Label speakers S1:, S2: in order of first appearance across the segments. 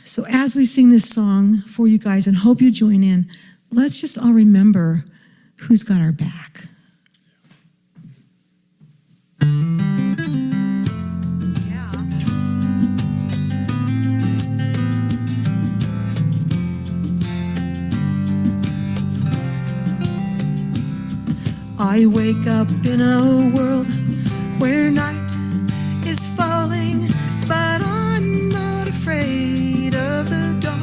S1: So as we sing this song for you guys and hope you join in, let's just all remember who's got our back. I wake up in a world where night is falling, but I'm not afraid of the dark.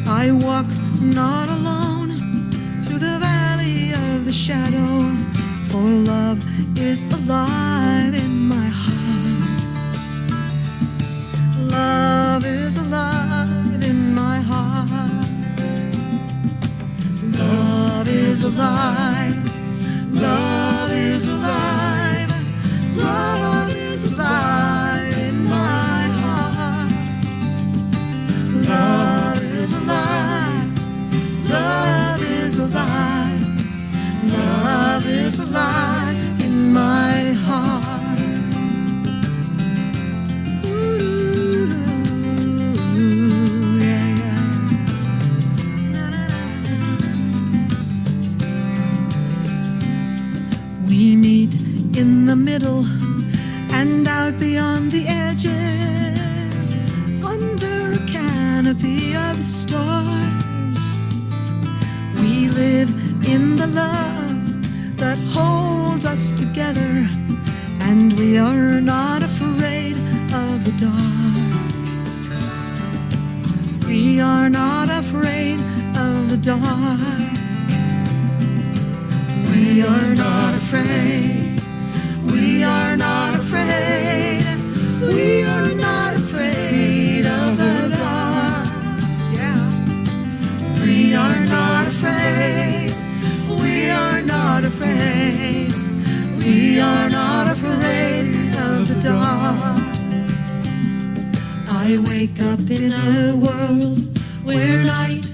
S1: I walk not alone through the valley of the shadow, for love is alive in my heart. Love is alive in my heart. Love is alive. Love is alive. Love is alive in my heart. Love is alive. Love is alive. Love is alive in my heart. We meet in the middle and out beyond the edges, under a canopy of stars. We live in the love that holds us together, and we are not afraid of the dark. We are not afraid of the dark. We are not afraid. We are not afraid. We are not afraid of the dark. Yeah. We are not afraid. We are not afraid. We are not afraid of the dark. I wake up in a world where night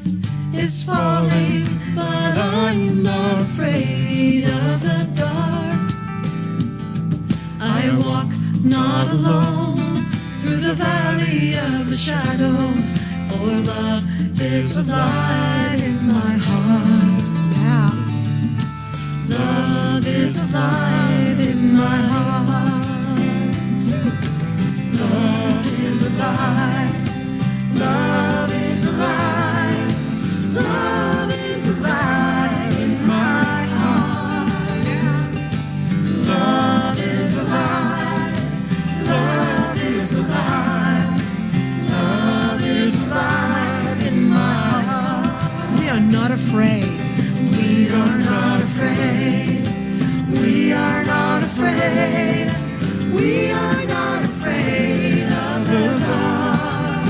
S1: is falling, but I'm not afraid of the dark. I walk not alone through the valley of the shadow, for love is alive in my heart. Yeah. Love is alive in my heart. Love is alive. Love is alive. Love is alive in my heart. Love is alive. Love is alive. Love is alive in my heart. We are not afraid. We are not afraid. We are not afraid. We are not afraid of the dark.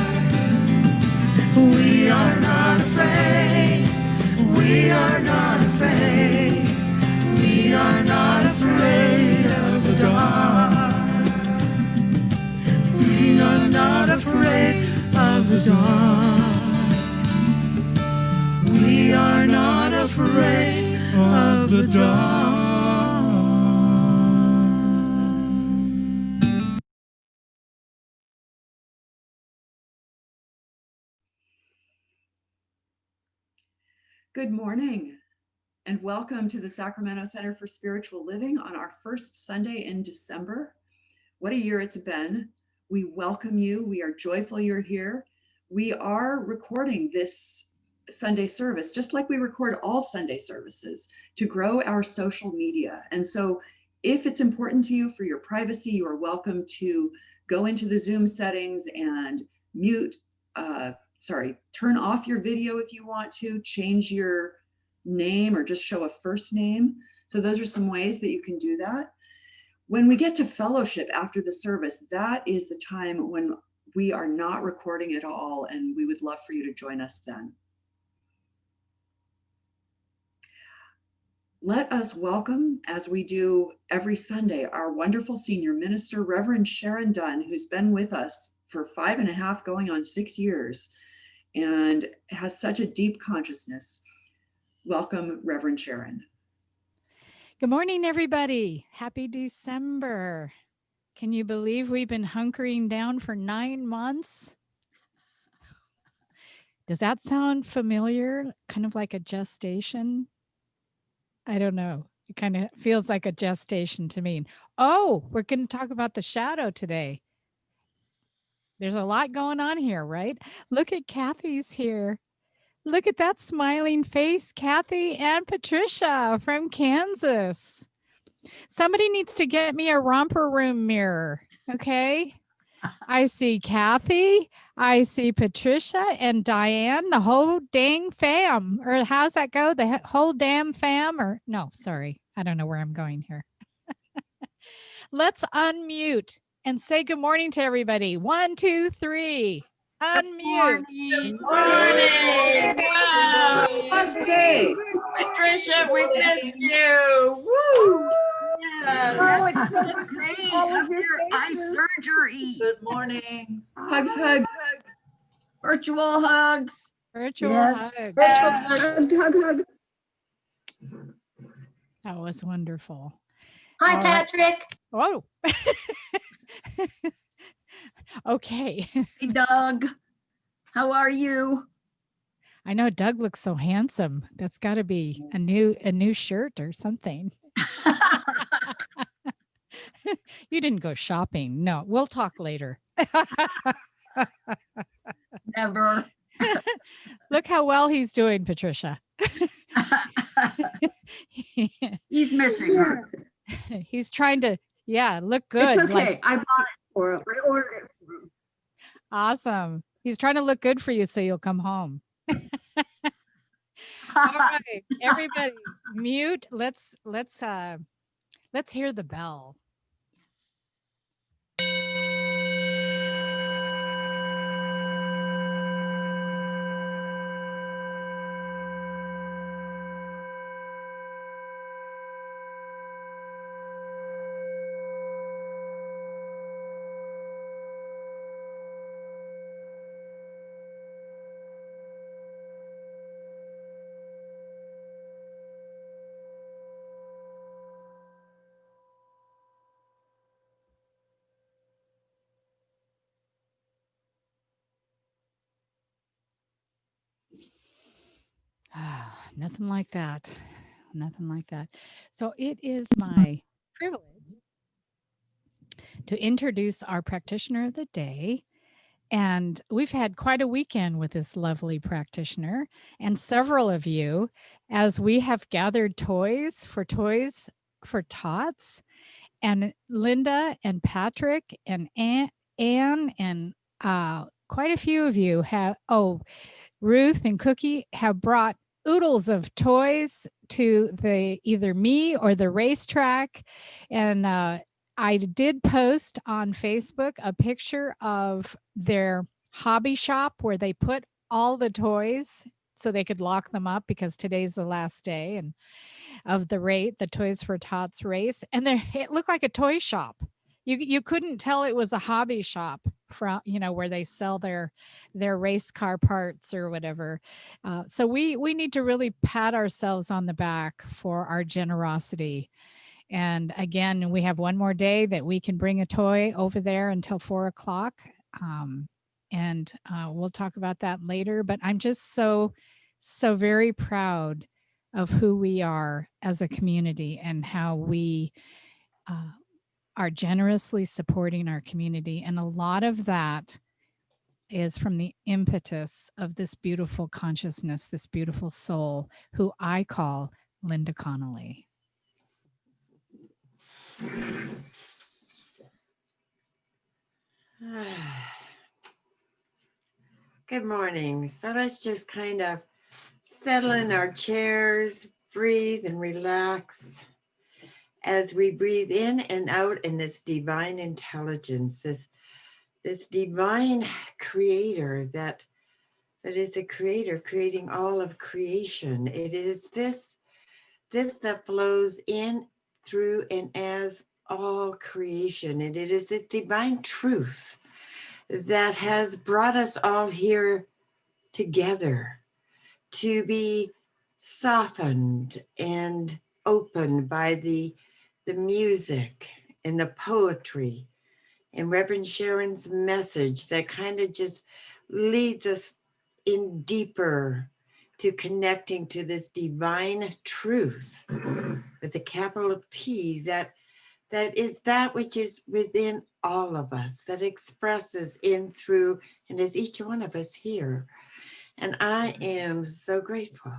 S1: We are not afraid. We are not afraid. We are not afraid of the dark. We are not afraid of the dark. We are not afraid of the dark.
S2: Good morning, and welcome to the Sacramento Center for Spiritual Living on our first Sunday in December. What a year it's been. We welcome you. We are joyful you're here. We are recording this Sunday service, just like we record all Sunday services, to grow our social media. And so if it's important to you for your privacy, you are welcome to go into the Zoom settings and turn off your video if you want to, change your name or just show a first name. So those are some ways that you can do that. When we get to fellowship after the service, that is the time when we are not recording at all, and we would love for you to join us then. Let us welcome, as we do every Sunday, our wonderful senior minister, Reverend Sharon Dunn, who's been with us for 5.5, going on 6 years, and has such a deep consciousness. Welcome, Reverend Sharon.
S3: Good morning, everybody. Happy December. Can you believe we've been hunkering down for 9 months? Does that sound familiar? Kind of like a gestation? I don't know. It kind of feels like a gestation to me. Oh, we're going to talk about the shadow today. There's a lot going on here, right? Look at Kathy's here. Look at that smiling face, Kathy and Patricia from Kansas. Somebody needs to get me a romper room mirror, okay? I see Kathy, I see Patricia and Diane, the whole dang fam. Or how's that go? The whole damn fam? Or no, sorry. I don't know where I'm going here. Let's unmute and say good morning to everybody. 1, 2, 3. Unmute.
S4: Good morning. Patricia, we missed you. Woo! Yes.
S1: Oh, it's so great after eye surgery.
S4: Good morning.
S2: Hugs, hugs.
S1: Virtual hugs.
S3: Virtual
S1: Yes.
S3: hug.
S2: Hug.
S3: That was wonderful.
S1: Hi,
S3: All right.
S1: Patrick.
S3: Oh. Okay.
S1: Hey, Doug. How are you?
S3: I know Doug looks so handsome. That's got to be a new shirt or something. You didn't go shopping. No, we'll talk later.
S1: Never.
S3: Look how well he's doing, Patricia.
S1: He's missing her.
S3: He's trying to, look good.
S1: It's okay. I bought it for him. I ordered it for him.
S3: Awesome. He's trying to look good for you so you'll come home. All right, everybody, mute. Let's hear the bell. Nothing like that. Nothing like that. So it is my privilege to introduce our practitioner of the day. And we've had quite a weekend with this lovely practitioner and several of you as we have gathered Toys for Tots. And Linda and Patrick and Anne and quite a few of you have, Ruth and Cookie have brought oodles of toys to either me or the racetrack. And I did post on Facebook a picture of their hobby shop where they put all the toys so they could lock them up because today's the last day and of the Toys for Tots race. And it looked like a toy shop. You couldn't tell it was a hobby shop from, where they sell their race car parts or whatever. So we need to really pat ourselves on the back for our generosity. And again, we have one more day that we can bring a toy over there until 4:00. And we'll talk about that later. But I'm just so very proud of who we are as a community and how we are generously supporting our community. And a lot of that is from the impetus of this beautiful consciousness, this beautiful soul, who I call Linda Connolly.
S4: Good morning. So let's just kind of settle in our chairs, breathe and relax as we breathe in and out in this divine intelligence, this divine creator that is the creator creating all of creation. It is this that flows in, through, and as all creation. And it is this divine truth that has brought us all here together to be softened and opened by the music and the poetry and Reverend Sharon's message that kind of just leads us in deeper to connecting to this divine truth with a capital T that is that which is within all of us, that expresses in, through, and is each one of us here. And I am so grateful.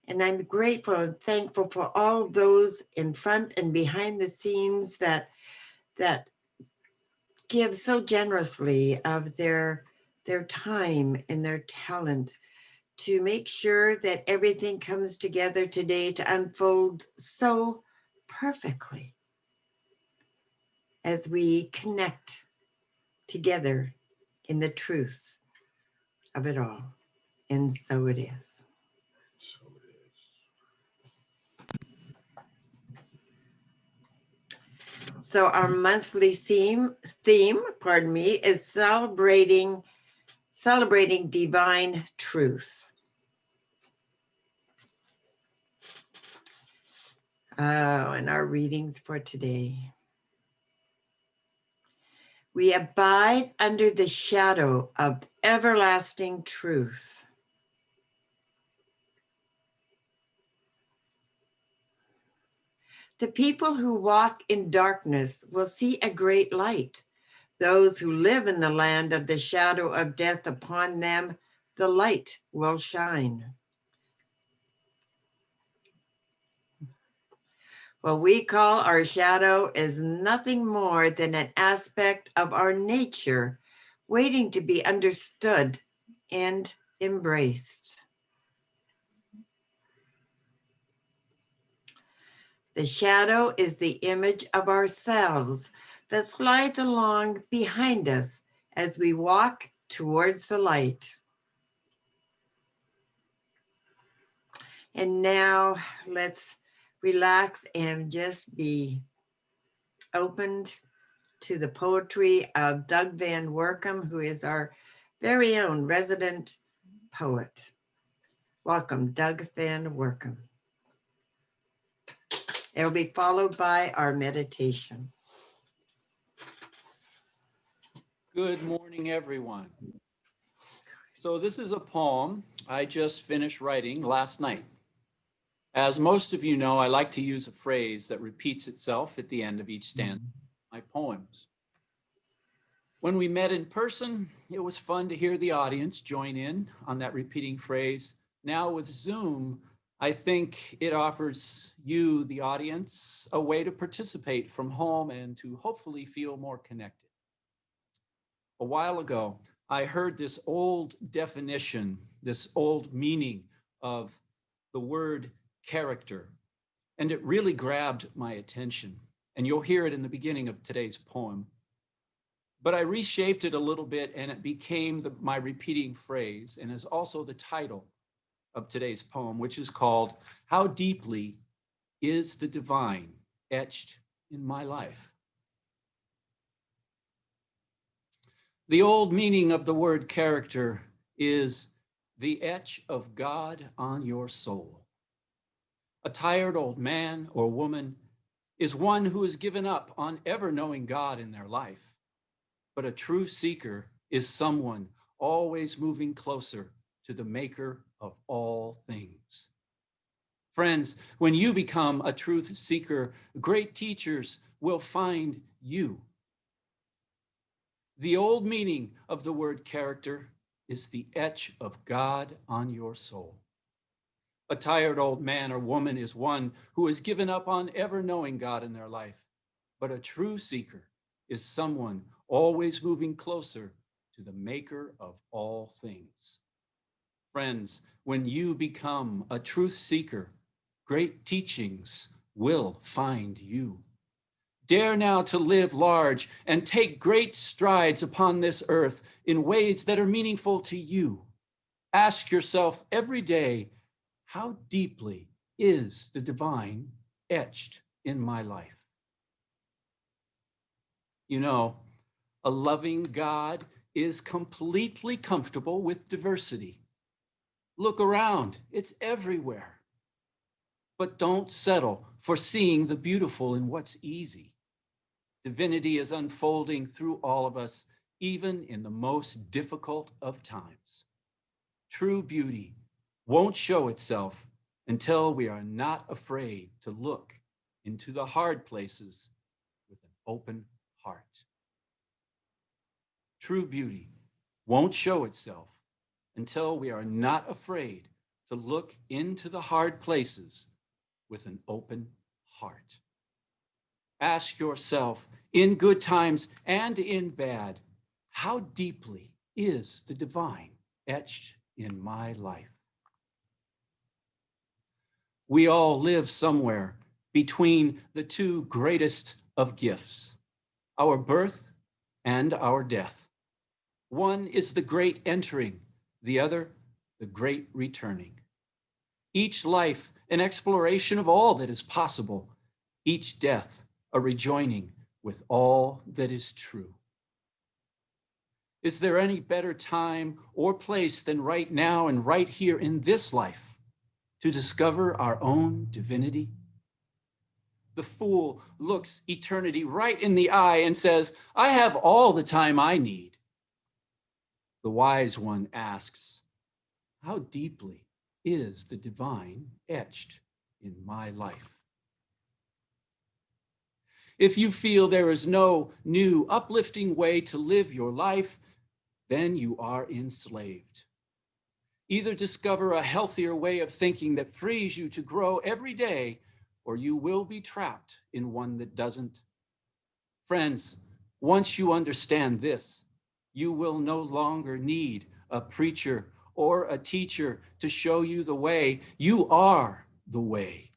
S4: And I'm grateful and thankful for all those in front and behind the scenes that give so generously of their time and their talent to make sure that everything comes together today to unfold so perfectly as we connect together in the truth of it all. And so it is. So our monthly theme, is celebrating divine truth. And our readings for today. We abide under the shadow of everlasting truth. The people who walk in darkness will see a great light. Those who live in the land of the shadow of death, upon them the light will shine. What we call our shadow is nothing more than an aspect of our nature waiting to be understood and embraced. The shadow is the image of ourselves that slides along behind us as we walk towards the light. And now let's relax and just be opened to the poetry of Doug Van Workum, who is our very own resident poet. Welcome, Doug Van Workum. It will be followed by our meditation.
S5: Good morning, everyone. So this is a poem I just finished writing last night. As most of you know, I like to use a phrase that repeats itself at the end of each stanza of my poems. When we met in person, it was fun to hear the audience join in on that repeating phrase. Now with Zoom, I think it offers you, the audience, a way to participate from home and to hopefully feel more connected. A while ago, I heard this old definition, this old meaning of the word character, and it really grabbed my attention. And you'll hear it in the beginning of today's poem. But I reshaped it a little bit and it became my repeating phrase and is also the title of today's poem, which is called, How Deeply is the Divine Etched in My Life? The old meaning of the word character is the etch of God on your soul. A tired old man or woman is one who has given up on ever knowing God in their life. But a true seeker is someone always moving closer to the maker of all things. Friends, when you become a truth seeker, great teachers will find you. The old meaning of the word character is the etch of God on your soul. A tired old man or woman is one who has given up on ever knowing God in their life. But a true seeker is someone always moving closer to the maker of all things. Friends, when you become a truth seeker, great teachings will find you. Dare now to live large and take great strides upon this earth in ways that are meaningful to you. Ask yourself every day, how deeply is the divine etched in my life? You know, a loving God is completely comfortable with diversity. Look around, it's everywhere. But don't settle for seeing the beautiful in what's easy. Divinity is unfolding through all of us, even in the most difficult of times. True beauty won't show itself until we are not afraid to look into the hard places with an open heart. True beauty won't show itself until we are not afraid to look into the hard places with an open heart. Ask yourself, in good times and in bad, how deeply is the divine etched in my life? We all live somewhere between the two greatest of gifts, our birth and our death. One is the great entering, the other, the great returning. Each life, an exploration of all that is possible, each death, a rejoining with all that is true. Is there any better time or place than right now and right here in this life to discover our own divinity? The fool looks eternity right in the eye and says, I have all the time I need. The wise one asks, how deeply is the divine etched in my life? If you feel there is no new, uplifting way to live your life, then you are enslaved. Either discover a healthier way of thinking that frees you to grow every day, or you will be trapped in one that doesn't. Friends, once you understand this, you will no longer need a preacher or a teacher to show you the way. You are the way.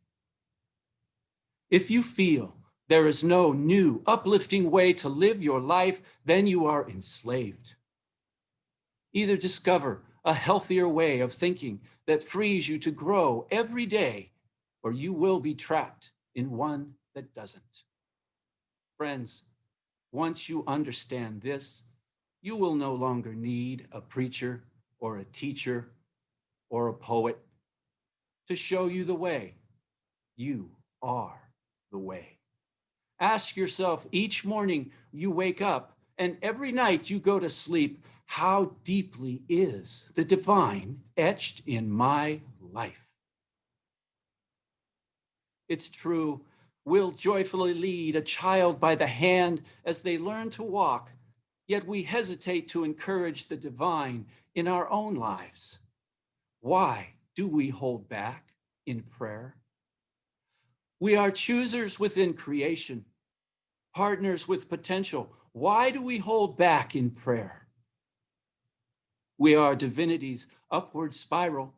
S5: If you feel there is no new, uplifting way to live your life, then you are enslaved. Either discover a healthier way of thinking that frees you to grow every day, or you will be trapped in one that doesn't. Friends, once you understand this, you will no longer need a preacher or a teacher or a poet to show you the way. You are the way. Ask yourself each morning you wake up and every night you go to sleep, how deeply is the divine etched in my life? It's true, we'll joyfully lead a child by the hand as they learn to walk, yet we hesitate to encourage the divine in our own lives. Why do we hold back in prayer? We are choosers within creation, partners with potential. Why do we hold back in prayer? We are divinity's upward spiral.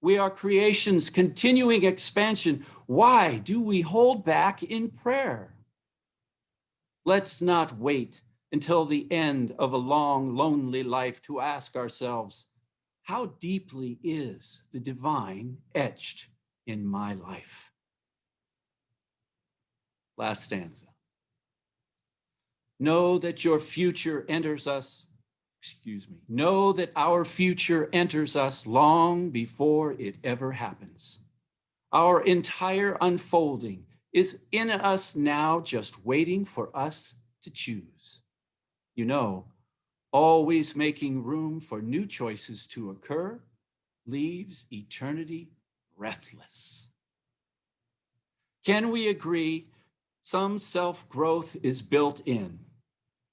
S5: We are creation's continuing expansion. Why do we hold back in prayer? Let's not wait until the end of a long, lonely life to ask ourselves, how deeply is the divine etched in my life? Last stanza. Know that your future enters us, know that our future enters us long before it ever happens. Our entire unfolding is in us now, just waiting for us to choose. You know, always making room for new choices to occur leaves eternity breathless. Can we agree some self-growth is built in,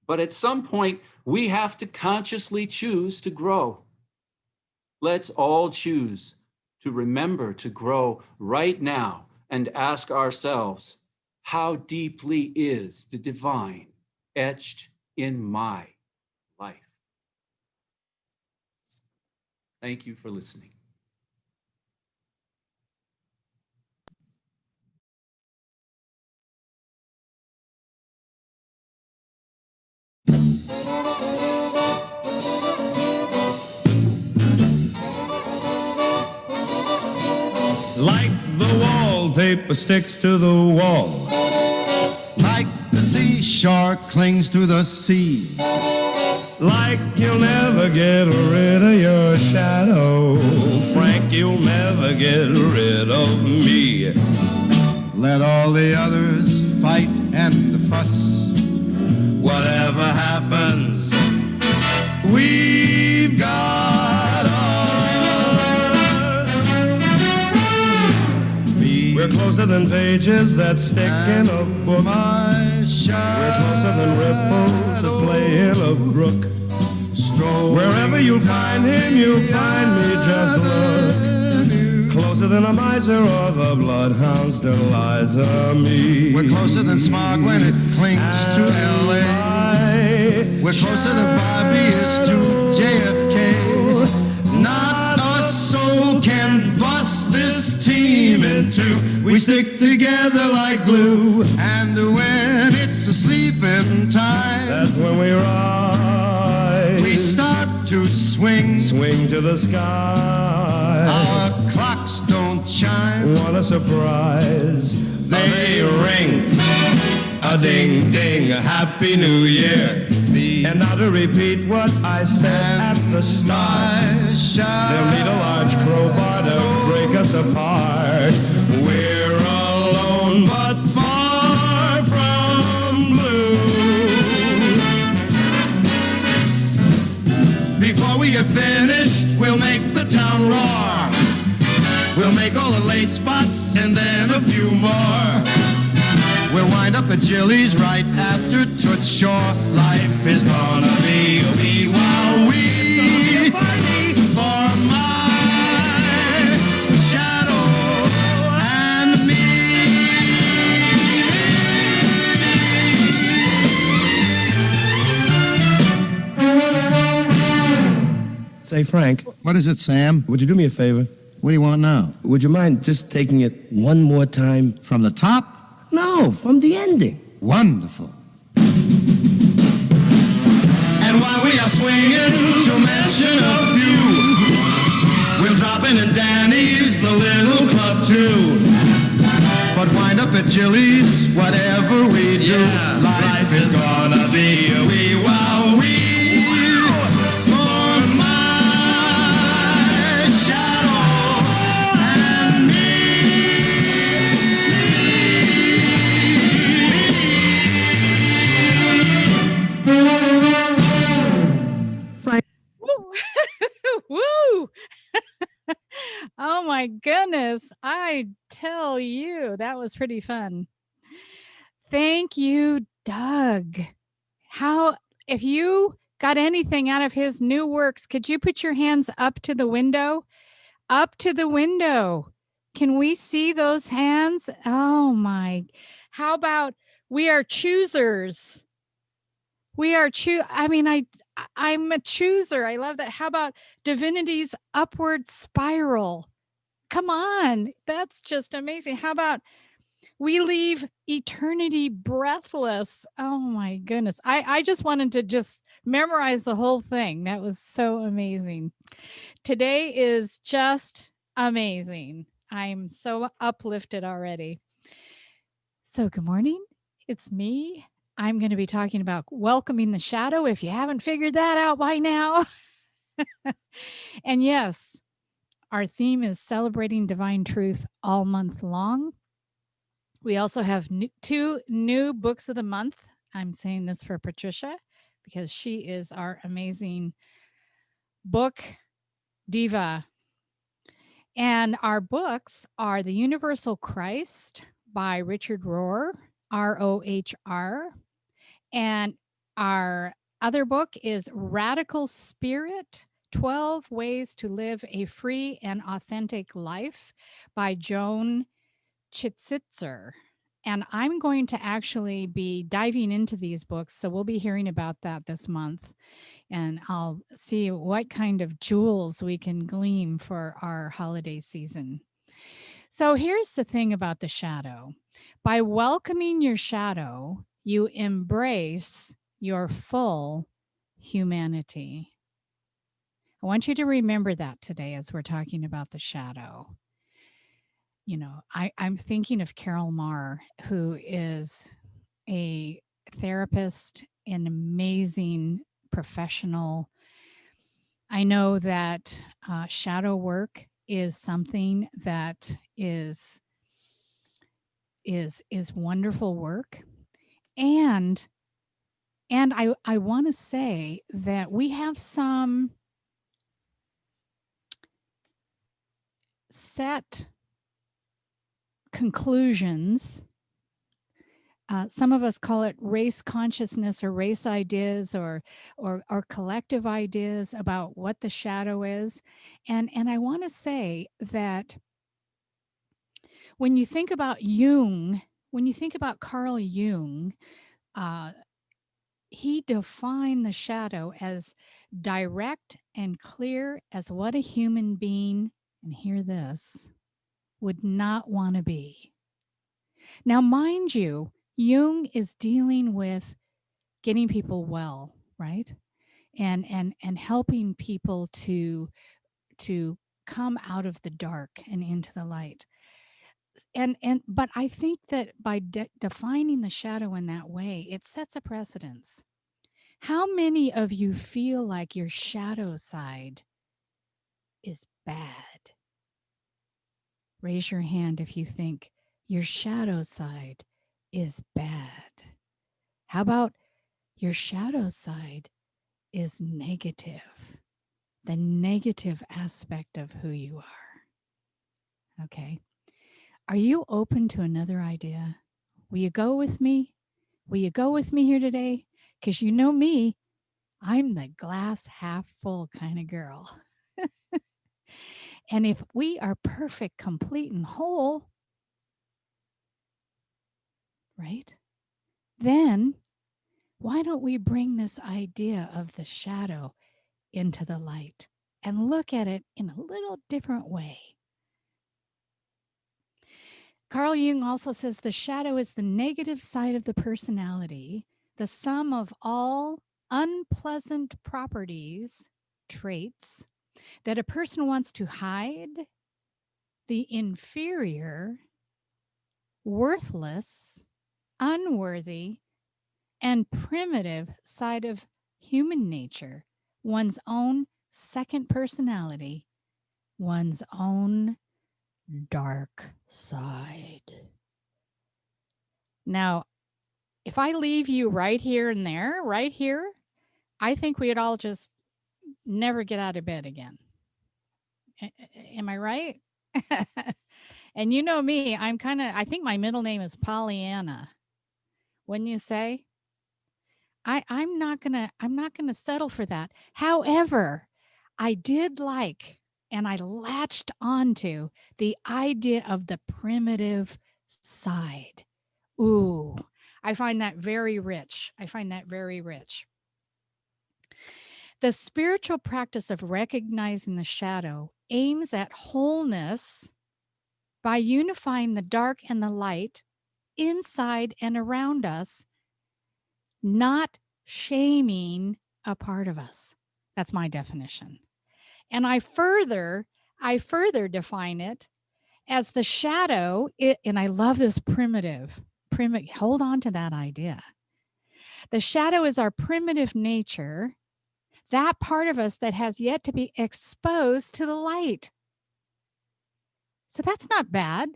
S5: but at some point we have to consciously choose to grow? Let's all choose to remember to grow right now and ask ourselves, how deeply is the divine etched in my life? Thank you for listening.
S6: Like the wallpaper sticks to the wall,
S1: Like the seashore clings to the sea,
S6: like you'll never get rid of your shadow, Frank, you'll never get rid of me.
S1: let all the others fight and fuss.
S6: closer than pages that stick in a book. We're closer than ripples that play in a brook. Wherever you find him, you'll find me, just look. Closer than a miser or the bloodhound's Deliza me.
S7: We're closer than smog when it clings to L.A. We're closer than Bobby is to JFK. Not a soul can bust this team in two. We stick together like glue. And when it's a sleeping time,
S6: that's when we rise.
S7: We start to swing.
S6: Swing to the skies.
S7: Our clocks don't chime.
S6: What a surprise. They ring. A ding ding, a happy new year. And now to repeat what I said at the start, they'll need a large crowbar to break us apart. We're alone but far from blue.
S7: Before we get finished, we'll make the town roar. We'll make all the late spots and then a few more. We'll wind up at Jilly's right after Toots Shore. Life is gonna be a wee wow wee for my shadow and me.
S6: Say, Frank.
S7: What is it, Sam?
S6: Would you do me a favor?
S7: What do you want now?
S6: Would you mind just taking it one more time?
S7: From the top?
S6: No, from the ending.
S7: Wonderful. And while we are swinging, to mention a few, we'll drop in at Danny's, the little club too. But wind up at Jilly's, whatever we do, life is gonna be a wee wow wee. For my shadow and me.
S3: Woo! Oh my goodness. I tell you, that was pretty fun. Thank you, Doug. If you got anything out of his new works, could you put your hands up to the window? Up to the window. Can we see those hands? Oh my. How about we are choosers? I'm a chooser. I love that. How about Divinity's upward spiral? Come on. That's just amazing. How about we leave eternity breathless? Oh my goodness. I just wanted to just memorize the whole thing. That was so amazing. Today is just amazing. I'm so uplifted already. So good morning. It's me. I'm going to be talking about welcoming the shadow, if you haven't figured that out by now. And yes, our theme is celebrating divine truth all month long. We also have two new books of the month. I'm saying this for Patricia because she is our amazing book diva. And our books are The Universal Christ by Richard Rohr, R-O-H-R. And our other book is Radical Spirit, 12 Ways to Live a Free and Authentic Life by Joan Chitzitzer. And I'm going to actually be diving into these books. So we'll be hearing about that this month. And I'll see what kind of jewels we can glean for our holiday season. So here's the thing about the shadow. By welcoming your shadow, you embrace your full humanity. I want you to remember that today as we're talking about the shadow. You know, I'm thinking of Carol Marr, who is a therapist, an amazing professional. I know that shadow work is something that is wonderful work. And I want to say that we have some set conclusions. Some of us call it race consciousness or race ideas or collective ideas about what the shadow is. And I want to say that when you think about Jung, when you think about Carl Jung, he defined the shadow as direct and clear as what a human being, and hear this, would not want to be. Now, mind you, Jung is dealing with getting people well, right? And helping people to come out of the dark and into the light. But I think that by defining the shadow in that way, it sets a precedence. How many of you feel like your shadow side is bad? Raise your hand if you think your shadow side is bad. How about your shadow side is negative? The negative aspect of who you are. Okay. Are you open to another idea? Will you go with me? Will you go with me here today? Because you know me, I'm the glass half full kind of girl. And if we are perfect, complete, and whole, right? Then why don't we bring this idea of the shadow into the light and look at it in a little different way? Carl Jung also says the shadow is the negative side of the personality, the sum of all unpleasant properties, traits that a person wants to hide, the inferior, worthless, unworthy, and primitive side of human nature, one's own second personality, one's own dark side. Now, if I leave you right here and there, right here, I think we'd all just never get out of bed again. Am I right? And you know me, I think my middle name is Pollyanna. Wouldn't you say? I'm not gonna settle for that. However, I did like and I latched onto the idea of the primitive side. Ooh, I find that very rich. The spiritual practice of recognizing the shadow aims at wholeness by unifying the dark and the light inside and around us, not shaming a part of us. That's my definition. And I further define it as the shadow, and I love this primitive, hold on to that idea. The shadow is our primitive nature, that part of us that has yet to be exposed to the light. So that's not bad.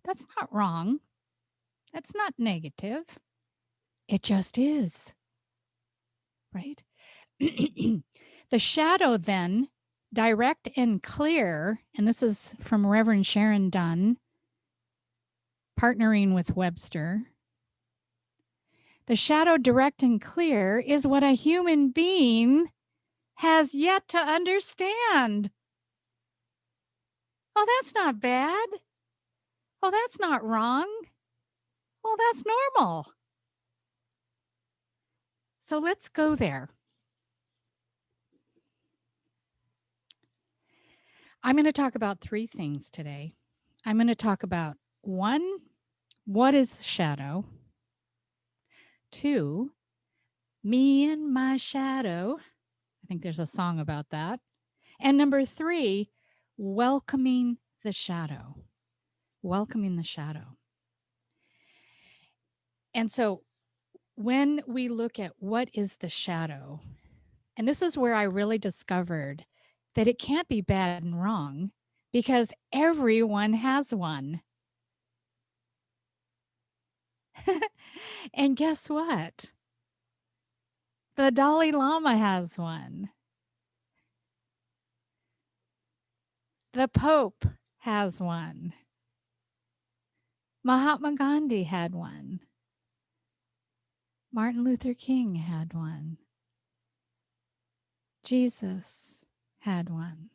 S3: That's not wrong. That's not negative. It just is. Right? The shadow then, direct and clear, and this is from Reverend Sharon Dunn, partnering with Webster. The shadow, direct and clear, is what a human being has yet to understand. Oh, that's not bad. Oh, that's not wrong. Well, that's normal. So let's go there. I'm going to talk about three things today. I'm going to talk about 1, what is shadow? 2, me and my shadow. I think there's a song about that. And number 3, welcoming the shadow. Welcoming the shadow. And so when we look at what is the shadow, and this is where I really discovered that it can't be bad and wrong because everyone has one. And guess what? The Dalai Lama has one. The Pope has one. Mahatma Gandhi had one. Martin Luther King had one. Jesus had one.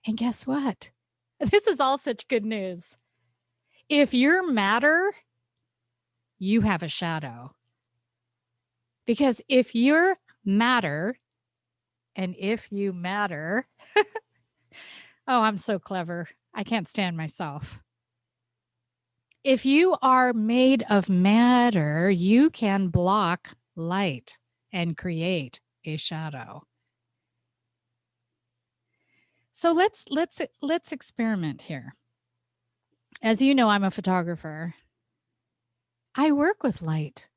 S3: And guess what? This is all such good news. If you're matter, you have a shadow. Because if you're matter, and if you matter, oh, I'm so clever. I can't stand myself. If you are made of matter, you can block light and create a shadow. So let's experiment here. As you know, I'm a photographer. I work with light.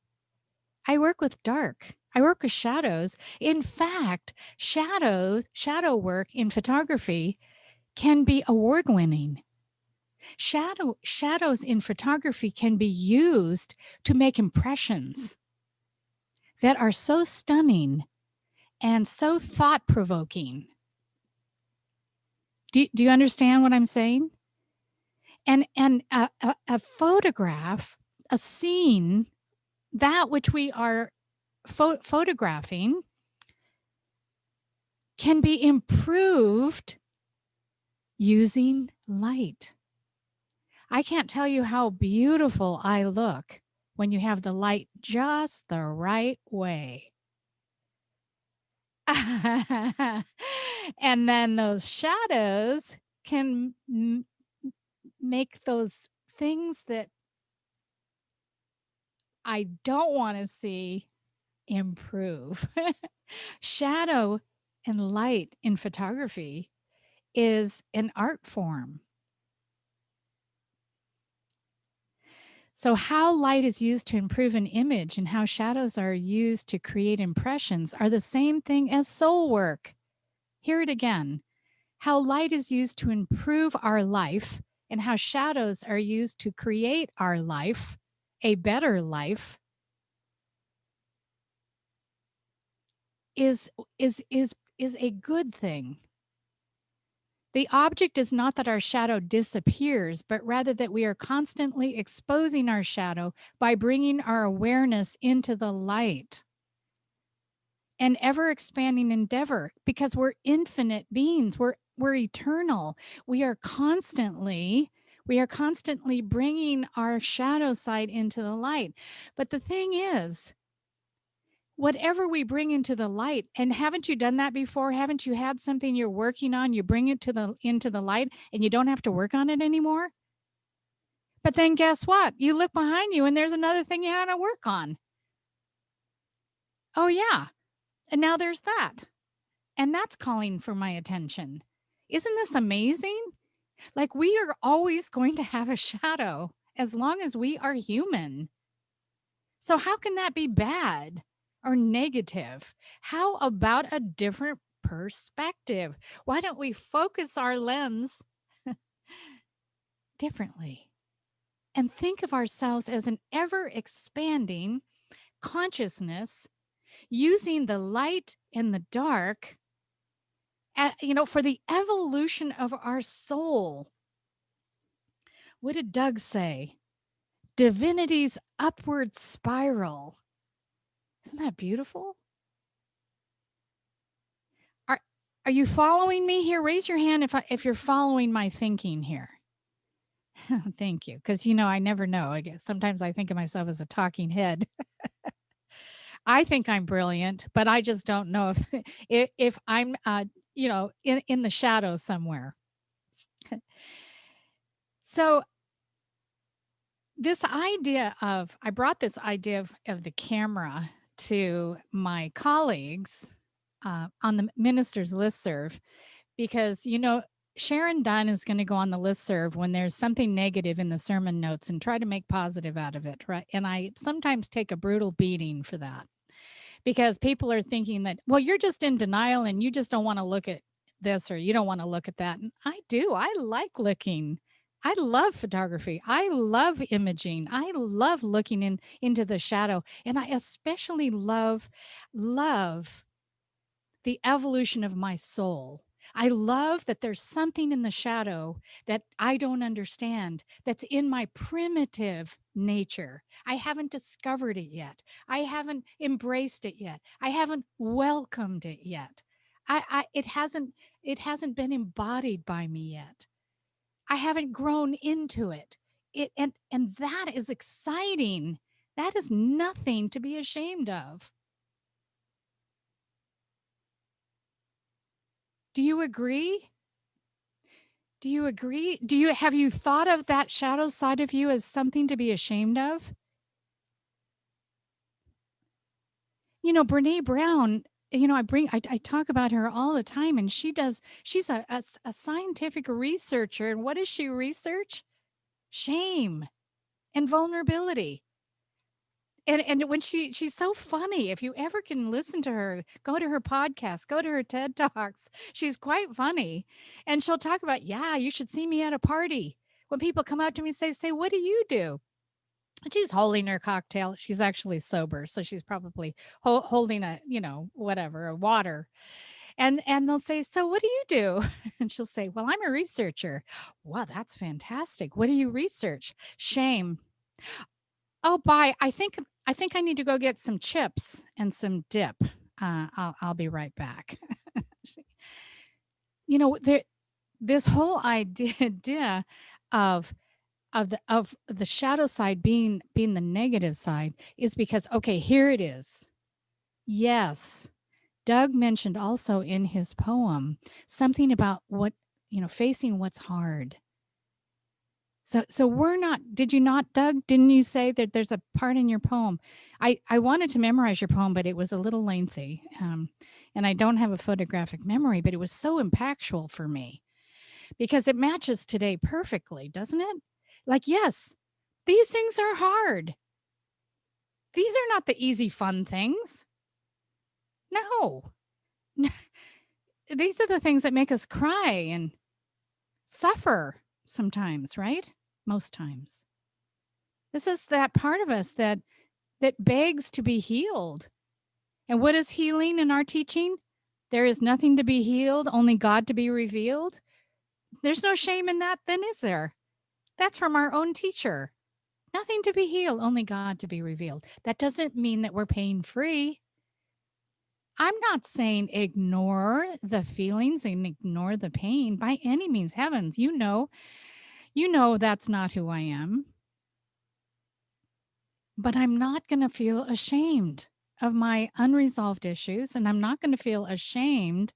S3: I work with dark. I work with shadows. In fact, shadow work in photography can be award winning. Shadows in photography can be used to make impressions that are so stunning and so thought provoking. Do you understand what I'm saying? And a photograph, a scene, that which we are photographing can be improved using light. I can't tell you how beautiful I look when you have the light just the right way. And then those shadows can make those things that I don't want to see improve. Shadow and light in photography is an art form. So, how light is used to improve an image and how shadows are used to create impressions are the same thing as soul work. Hear it again. How light is used to improve our life and how shadows are used to create our life, a better life, is a good thing. The object is not that our shadow disappears, but rather that we are constantly exposing our shadow by bringing our awareness into the light. An ever expanding endeavor, because we're infinite beings, we're eternal. We are constantly bringing our shadow side into the light. But the thing is, whatever we bring into the light, and haven't you done that before? Haven't you had something you're working on, you bring it into the light and you don't have to work on it anymore? But then guess what? You look behind you and there's another thing you had to work on. Oh yeah. And now there's that. And that's calling for my attention. Isn't this amazing? Like, we are always going to have a shadow as long as we are human. So how can that be bad or negative? How about a different perspective? Why don't we focus our lens differently and think of ourselves as an ever expanding consciousness using the light and the dark, for the evolution of our soul? What did Doug say? Divinity's upward spiral. Isn't that beautiful? Are you following me here? Raise your hand if you're following my thinking here. Thank you. Because, I never know. I guess sometimes I think of myself as a talking head. I think I'm brilliant, but I just don't know if I'm, in the shadow somewhere. So I brought this idea of the camera to my colleagues on the minister's listserv because, Sharon Dunn is going to go on the listserv when there's something negative in the sermon notes and try to make positive out of it, right? And I sometimes take a brutal beating for that because people are thinking that, well, you're just in denial and you just don't want to look at this or you don't want to look at that. And I do. I like looking. I love photography. I love imaging. I love looking into the shadow. And I especially love the evolution of my soul. I love that there's something in the shadow that I don't understand, that's in my primitive nature. I haven't discovered it yet. I haven't embraced it yet. I haven't welcomed it yet. It hasn't been embodied by me yet. I haven't grown into it. And that is exciting. That is nothing to be ashamed of. Do you agree? Do you agree? Have you thought of that shadow side of you as something to be ashamed of? Brene Brown, I talk about her all the time, and she's a scientific researcher. And what does she research? Shame and vulnerability. And when she's so funny. If you ever can listen to her, go to her podcast, go to her TED Talks. She's quite funny. And she'll talk about, yeah, you should see me at a party. When people come up to me and say, what do you do? And she's holding her cocktail. She's actually sober, so she's probably holding a, whatever, a water. And they'll say, so what do you do? And she'll say, well, I'm a researcher. Wow, that's fantastic. What do you research? Shame. Oh, bye. I think I need to go get some chips and some dip. I'll be right back. There, this whole idea of the shadow side being the negative side is because, okay, here it is. Yes, Doug mentioned also in his poem something about facing what's hard. So we're not, did you not, Doug? Didn't you say that there's a part in your poem? I wanted to memorize your poem, but it was a little lengthy. And I don't have a photographic memory, but it was so impactful for me because it matches today perfectly, doesn't it? Like, yes, these things are hard. These are not the easy, fun things. No. These are the things that make us cry and suffer sometimes, right? Most times. This is that part of us that begs to be healed. And what is healing in our teaching? There is nothing to be healed, only God to be revealed. There's no shame in that, then, is there? That's from our own teacher. Nothing to be healed, only God to be revealed. That doesn't mean that we're pain free. I'm not saying ignore the feelings and ignore the pain by any means. Heavens, you know that's not who I am. But I'm not going to feel ashamed of my unresolved issues, and I'm not going to feel ashamed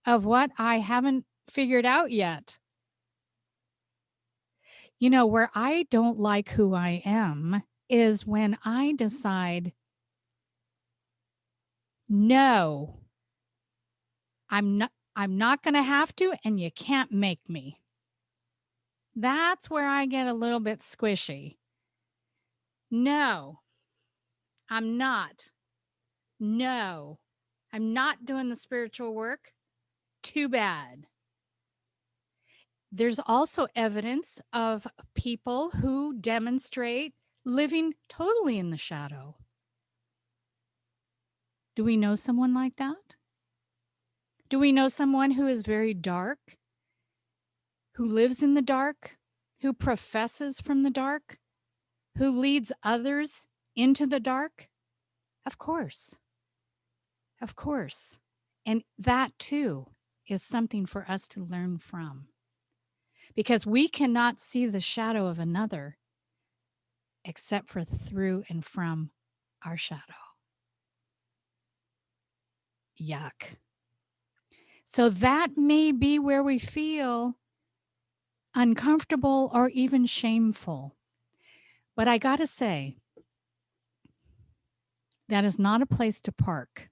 S3: of what I haven't figured out yet. Where I don't like who I am is when I decide, no, I'm not going to have to, and you can't make me. That's where I get a little bit squishy. No, I'm not. No, I'm not doing the spiritual work. Too bad. There's also evidence of people who demonstrate living totally in the shadow. Do we know someone like that? Do we know someone who is very dark, who lives in the dark, who professes from the dark, who leads others into the dark? Of course. Of course. And that too is something for us to learn from. Because we cannot see the shadow of another except for through and from our shadow. Yuck. So that may be where we feel uncomfortable or even shameful. But I got to say, that is not a place to park.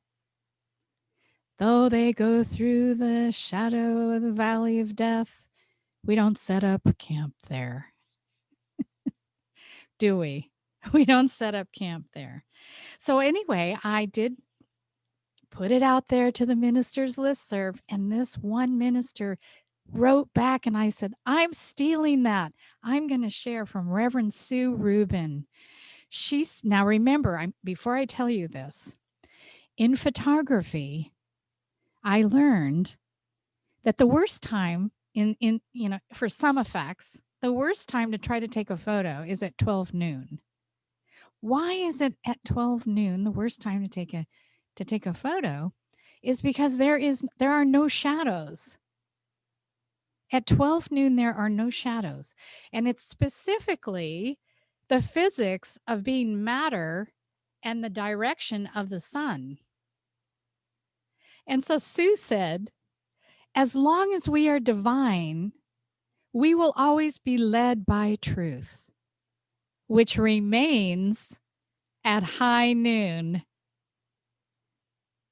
S3: Though they go through the shadow of the valley of death, we don't set up camp there. Do we? We don't set up camp there. So anyway, I did put it out there to the minister's listserv, and this one minister wrote back, and I said, I'm stealing that. I'm going to share from Reverend Sue Rubin. Now remember, before I tell you this, in photography, I learned that the worst time for some effects, the worst time to try to take a photo is at 12 noon. Why is it at 12 noon the worst time to take a photo? Is because there are no shadows. At 12 noon, there are no shadows. And it's specifically the physics of being matter and the direction of the sun. And so Sue said, as long as we are divine, we will always be led by truth, which remains at high noon.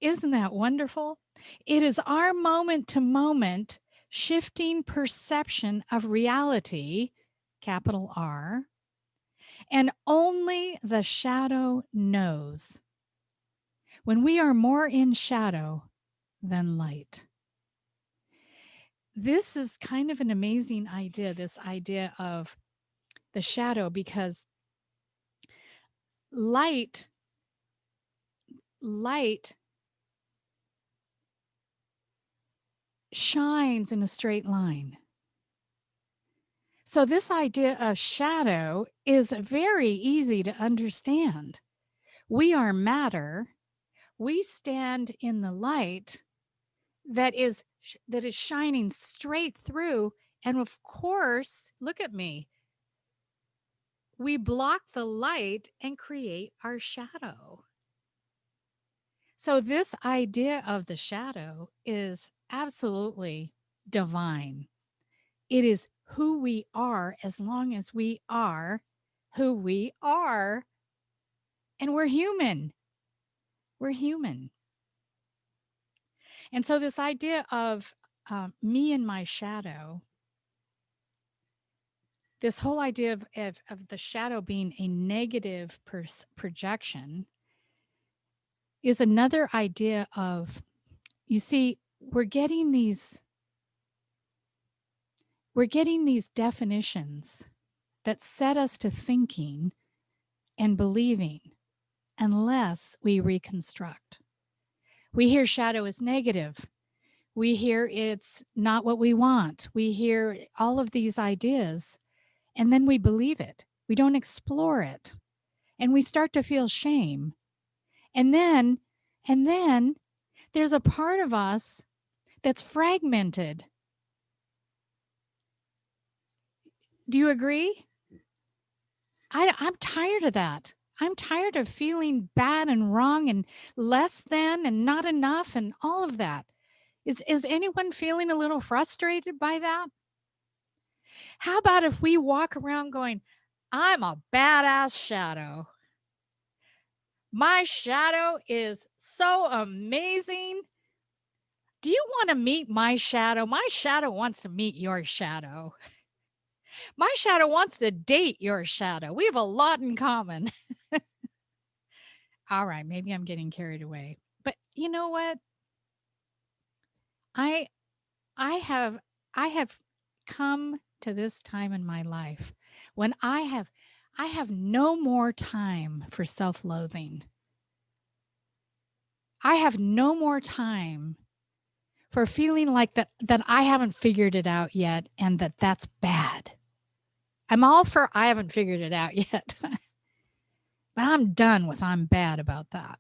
S3: Isn't that wonderful? It is our moment to moment shifting perception of reality, capital R, and only the shadow knows when we are more in shadow than light. This is kind of an amazing idea, this idea of the shadow, because light shines in a straight line. So this idea of shadow is very easy to understand. We are matter. We stand in the light that is shining straight through, and of course, look at me. We block the light and create our shadow. So this idea of the shadow is absolutely divine. It is who we are as long as we are who we are. And we're human. We're human. And so this idea of me and my shadow, this whole idea of the shadow being a negative projection is another idea of, you see, we're getting these definitions that set us to thinking and believing unless we reconstruct. We hear shadow is negative. We hear it's not what we want. We hear all of these ideas, and then we believe it. We don't explore it. And we start to feel shame. And then there's a part of us that's fragmented. Do you agree? I'm tired of that. I'm tired of feeling bad and wrong and less than and not enough and all of that. Is anyone feeling a little frustrated by that? How about if we walk around going, I'm a badass shadow. My shadow is so amazing. Do you want to meet my shadow? My shadow wants to meet your shadow. My shadow wants to date your shadow. We have a lot in common. All right, maybe I'm getting carried away. But you know what? I have come to this time in my life when I have no more time for self-loathing. I have no more time for feeling like that I haven't figured it out yet and that's bad. I'm all for I haven't figured it out yet. But I'm done with I'm bad about that.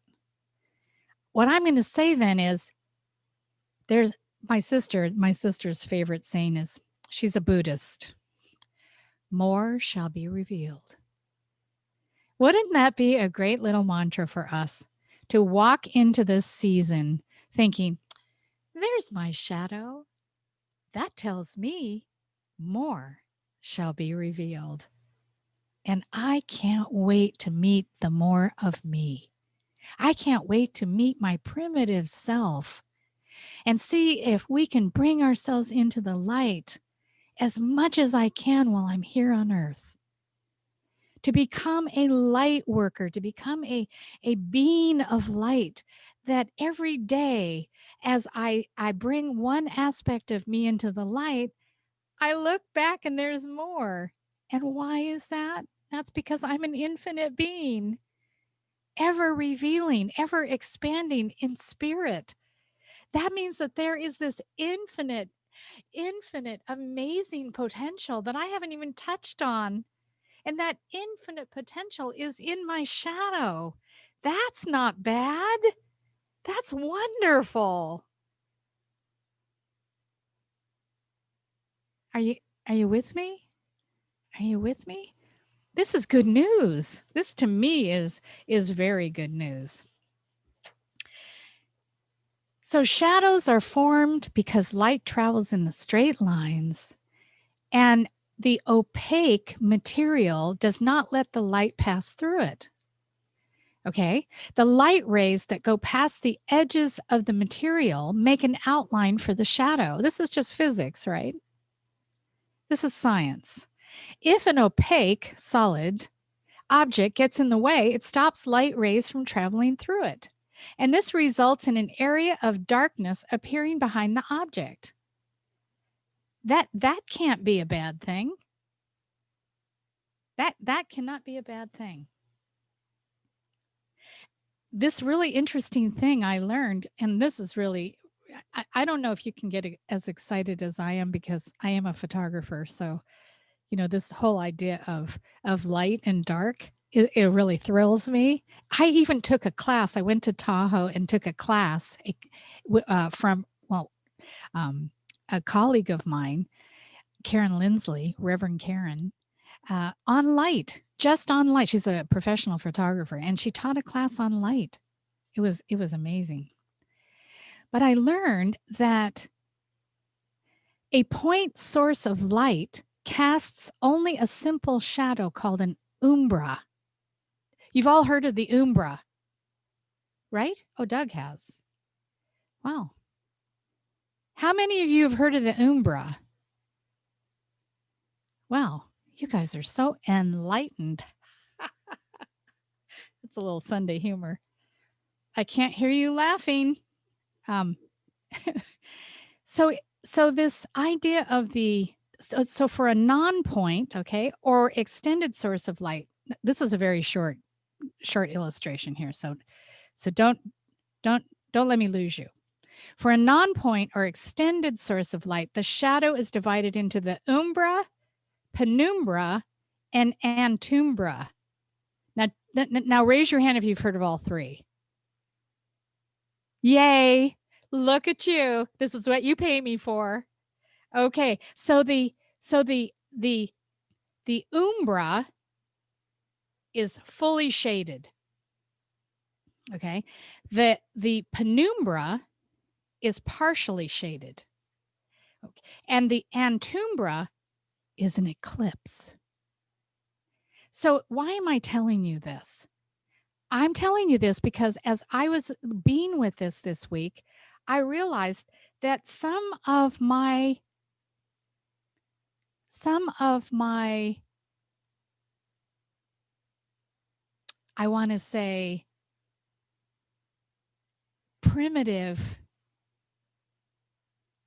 S3: What I'm going to say then is there's my sister's favorite saying is, she's a Buddhist. More shall be revealed. Wouldn't that be a great little mantra for us to walk into this season thinking, there's my shadow. That tells me more shall be revealed. And I can't wait to meet the more of me. I can't wait to meet my primitive self and see if we can bring ourselves into the light as much as I can while I'm here on earth. To become a light worker, to become a being of light, that every day as I bring one aspect of me into the light, I look back and there's more. And why is that? That's because I'm an infinite being, ever revealing, ever expanding in spirit. That means that there is this infinite infinite, amazing potential that I haven't even touched on. And that infinite potential is in my shadow. That's not bad. That's wonderful. Are you with me? Are you with me? This is good news. This to me is very good news. So shadows are formed because light travels in the straight lines, and the opaque material does not let the light pass through it. Okay. The light rays that go past the edges of the material make an outline for the shadow. This is just physics, right? This is science. If an opaque, solid object gets in the way, it stops light rays from traveling through it. And this results in an area of darkness appearing behind the object. That can't be a bad thing. That cannot be a bad thing. This really interesting thing I learned, and this is really, I don't know if you can get as excited as I am because I am a photographer. So, you know, this whole idea of light and dark, it really thrills me. I even took a class. I went to Tahoe and took a class from, a colleague of mine, Karen Lindsley, Reverend Karen, on light, just on light. She's a professional photographer, and she taught a class on light. It was amazing. But I learned that a point source of light casts only a simple shadow called an umbra. You've all heard of the umbra, right? Oh, Doug has. Wow. How many of you have heard of the umbra? Wow, you guys are so enlightened. It's a little Sunday humor. I can't hear you laughing. So this idea of so for a non-point, okay, or extended source of light, this is a very short illustration here. So don't let me lose you. For a non-point or extended source of light, the shadow is divided into the umbra, penumbra, and antumbra. Now raise your hand if you've heard of all three. Yay. Look at you. This is what you pay me for. Okay. So the umbra is fully shaded. Okay. The penumbra is partially shaded. Okay. And the antumbra is an eclipse. So why am I telling you this? I'm telling you this because as I was being with this week, I realized that some of my I want to say primitive,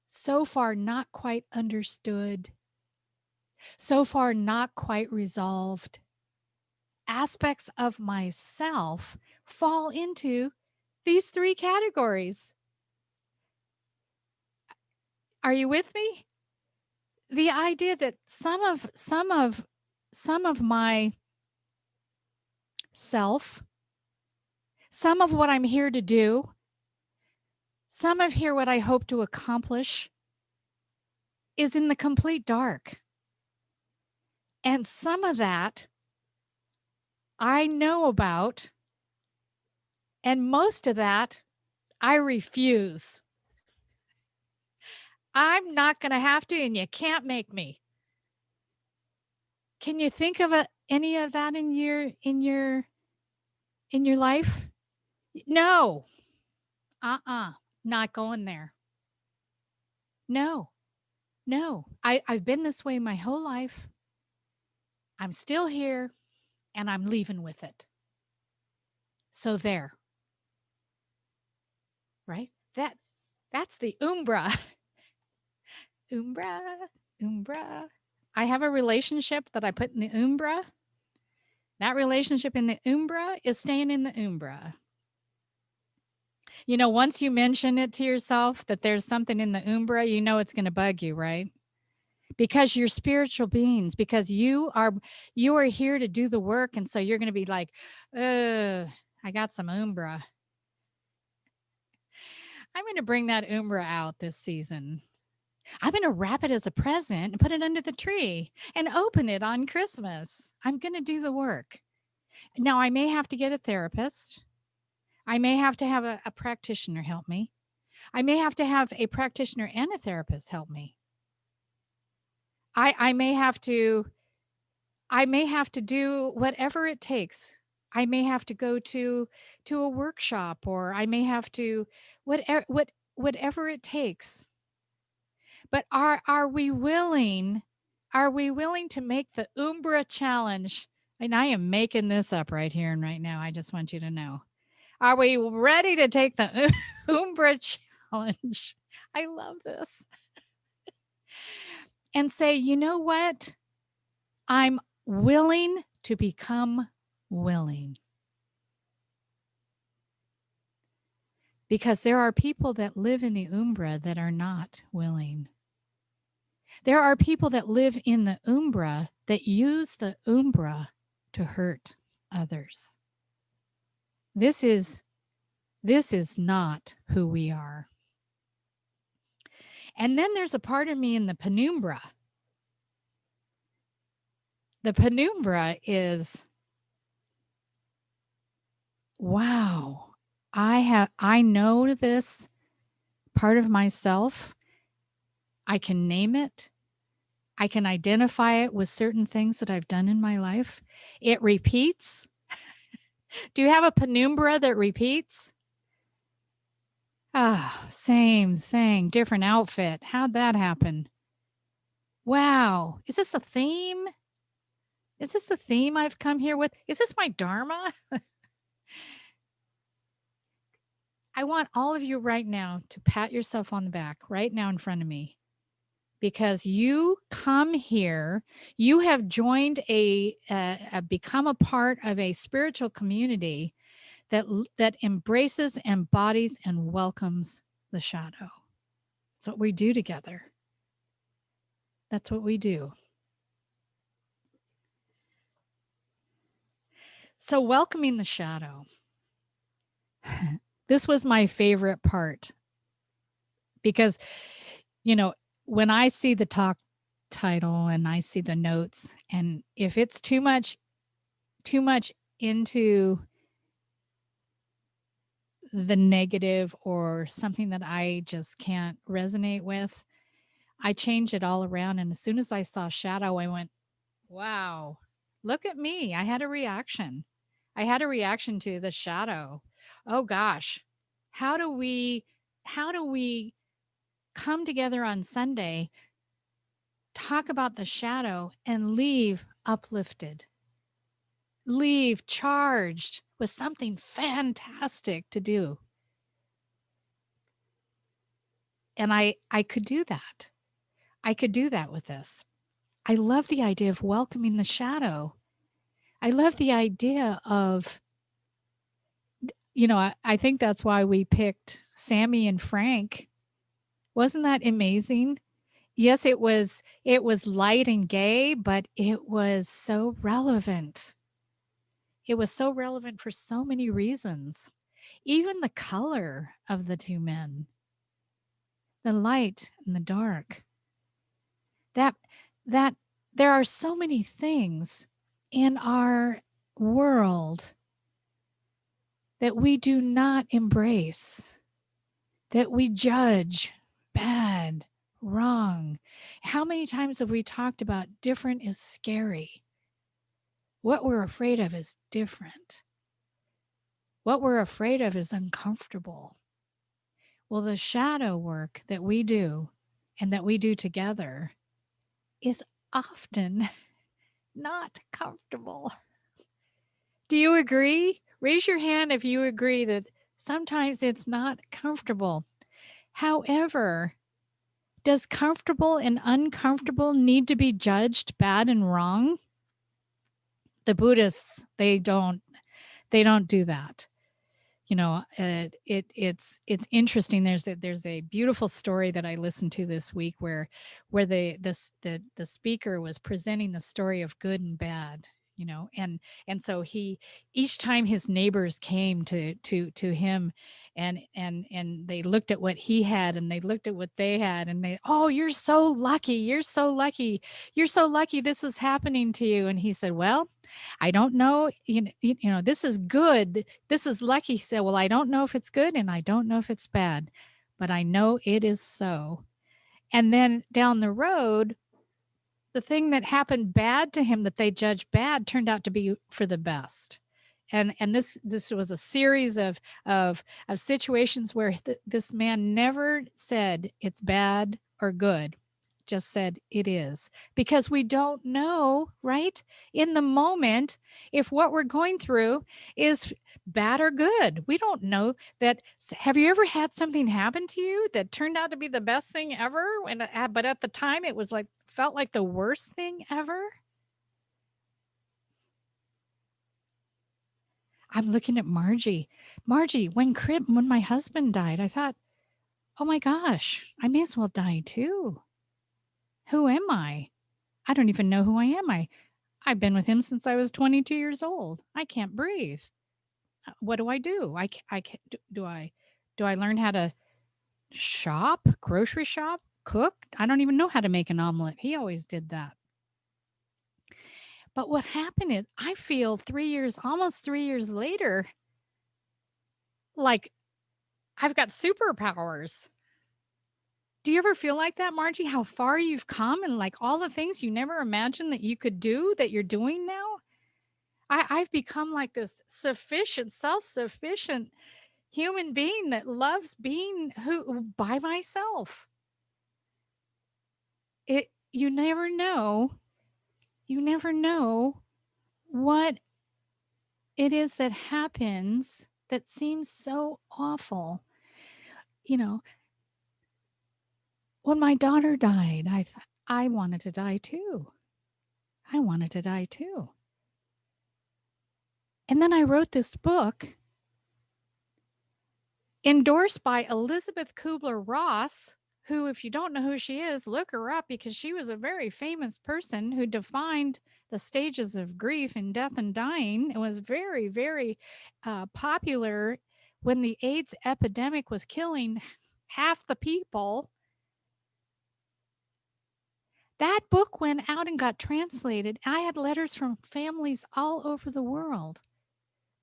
S3: so far not quite understood, so far not quite resolved aspects of myself fall into these three categories. Are you with me? The idea that some of my self, some of what I'm here to do, some of here what I hope to accomplish is in the complete dark. And some of that I know about, and most of that I refuse. I'm not going to have to, and you can't make me. Can you think of any of that in your life? No. Not going there. No. I've been this way my whole life. I'm still here, and I'm leaving with it. So there. Right? That's the umbra. Umbra. I have a relationship that I put in the umbra. That relationship in the umbra is staying in the umbra. You know, once you mention it to yourself that there's something in the Umbra, you know it's going to bug you, right? Because you're spiritual beings, because you are here to do the work, and so you're going to be like, I got some Umbra. I'm going to bring that Umbra out this season. I'm going to wrap it as a present and put it under the tree and open it on Christmas. I'm going to do the work. Now, I may have to get a therapist. I may have to have a practitioner help me. I may have to have a practitioner and a therapist help me. I may have to do whatever it takes. I may have to go to a workshop, or I may have to whatever it takes. But are we willing to make the Umbra challenge? And I am making this up right here and right now. I just want you to know. Are we ready to take the Umbra challenge? I love this. And say, you know what? I'm willing to become willing. Because there are people that live in the Umbra that are not willing. There are people that live in the Umbra that use the Umbra to hurt others. This is not who we are. And then there's a part of me in the penumbra. The penumbra is, wow, I know this part of myself. I can name it. I can identify it with certain things that I've done in my life. It repeats. Do you have a penumbra that repeats? Ah, same thing, different outfit. How'd that happen? Wow. Is this a theme? Is this the theme I've come here with? Is this my dharma? I want all of you right now to pat yourself on the back right now in front of me, because you come here, you have joined become a part of a spiritual community that embraces, embodies, and welcomes the shadow. That's what we do together. That's what we do. So welcoming the shadow. This was my favorite part, because, you know, when I see the talk title and I see the notes, and if it's too much into the negative or something that I just can't resonate with, I change it all around. And as soon as I saw shadow, I went, wow, look at me. I had a reaction. I had a reaction to the shadow. Oh gosh, how do we come together on Sunday, talk about the shadow, and leave uplifted, leave charged with something fantastic to do? And I could do that. I could do that with this. I love the idea of welcoming the shadow. I love the idea of, you know, I think that's why we picked Sammy and Frank. Wasn't that amazing? Yes, it was light and gay, but it was so relevant. It was so relevant for so many reasons. Even the color of the two men, the light and the dark. That there are so many things in our world that we do not embrace, that we judge bad, wrong. How many times have we talked about different is scary? What we're afraid of is different. What we're afraid of is uncomfortable. Well, the shadow work that we do and that we do together is often not comfortable. Do you agree? Raise your hand if you agree that sometimes it's not comfortable. However, does comfortable and uncomfortable need to be judged bad and wrong? The Buddhists, they don't do that. It's interesting. There's a beautiful story that I listened to this week where the speaker was presenting the story of good and bad, and so he each time his neighbors came to him, and they looked at what he had and they looked at what they had, and they, oh, you're so lucky, you're so lucky, you're so lucky this is happening to you. And he said, well, I don't know, this is good, this is lucky. He said, well, I don't know if it's good and I don't know if it's bad, but I know it is so. And then down the road, the thing that happened bad to him that they judged bad turned out to be for the best. And this was a series of situations where this man never said it's bad or good, just said it is, because we don't know, right, in the moment, if what we're going through is bad or good. We don't know that. Have you ever had something happen to you that turned out to be the best thing ever, but at the time it was like, felt like the worst thing ever? I'm looking at Margie. Margie, when my husband died, I thought, oh my gosh, I may as well die too. Who am I? I don't even know who I am. I've been with him since I was 22 years old. I can't breathe. What do I do? I can't, do I learn how to shop, grocery shop, cook? I don't even know how to make an omelet. He always did that. But what happened is, I feel almost 3 years later, like I've got superpowers. Do you ever feel like that, Margie? How far you've come, and like all the things you never imagined that you could do that you're doing now? I've become like this self-sufficient human being that loves being by myself. You never know what it is that happens that seems so awful. When my daughter died, I wanted to die too. I wanted to die too. And then I wrote this book endorsed by Elizabeth Kubler-Ross, who, if you don't know who she is, look her up, because she was a very famous person who defined the stages of grief and death and dying. It was very, very popular when the AIDS epidemic was killing half the people. That book went out and got translated. I had letters from families all over the world.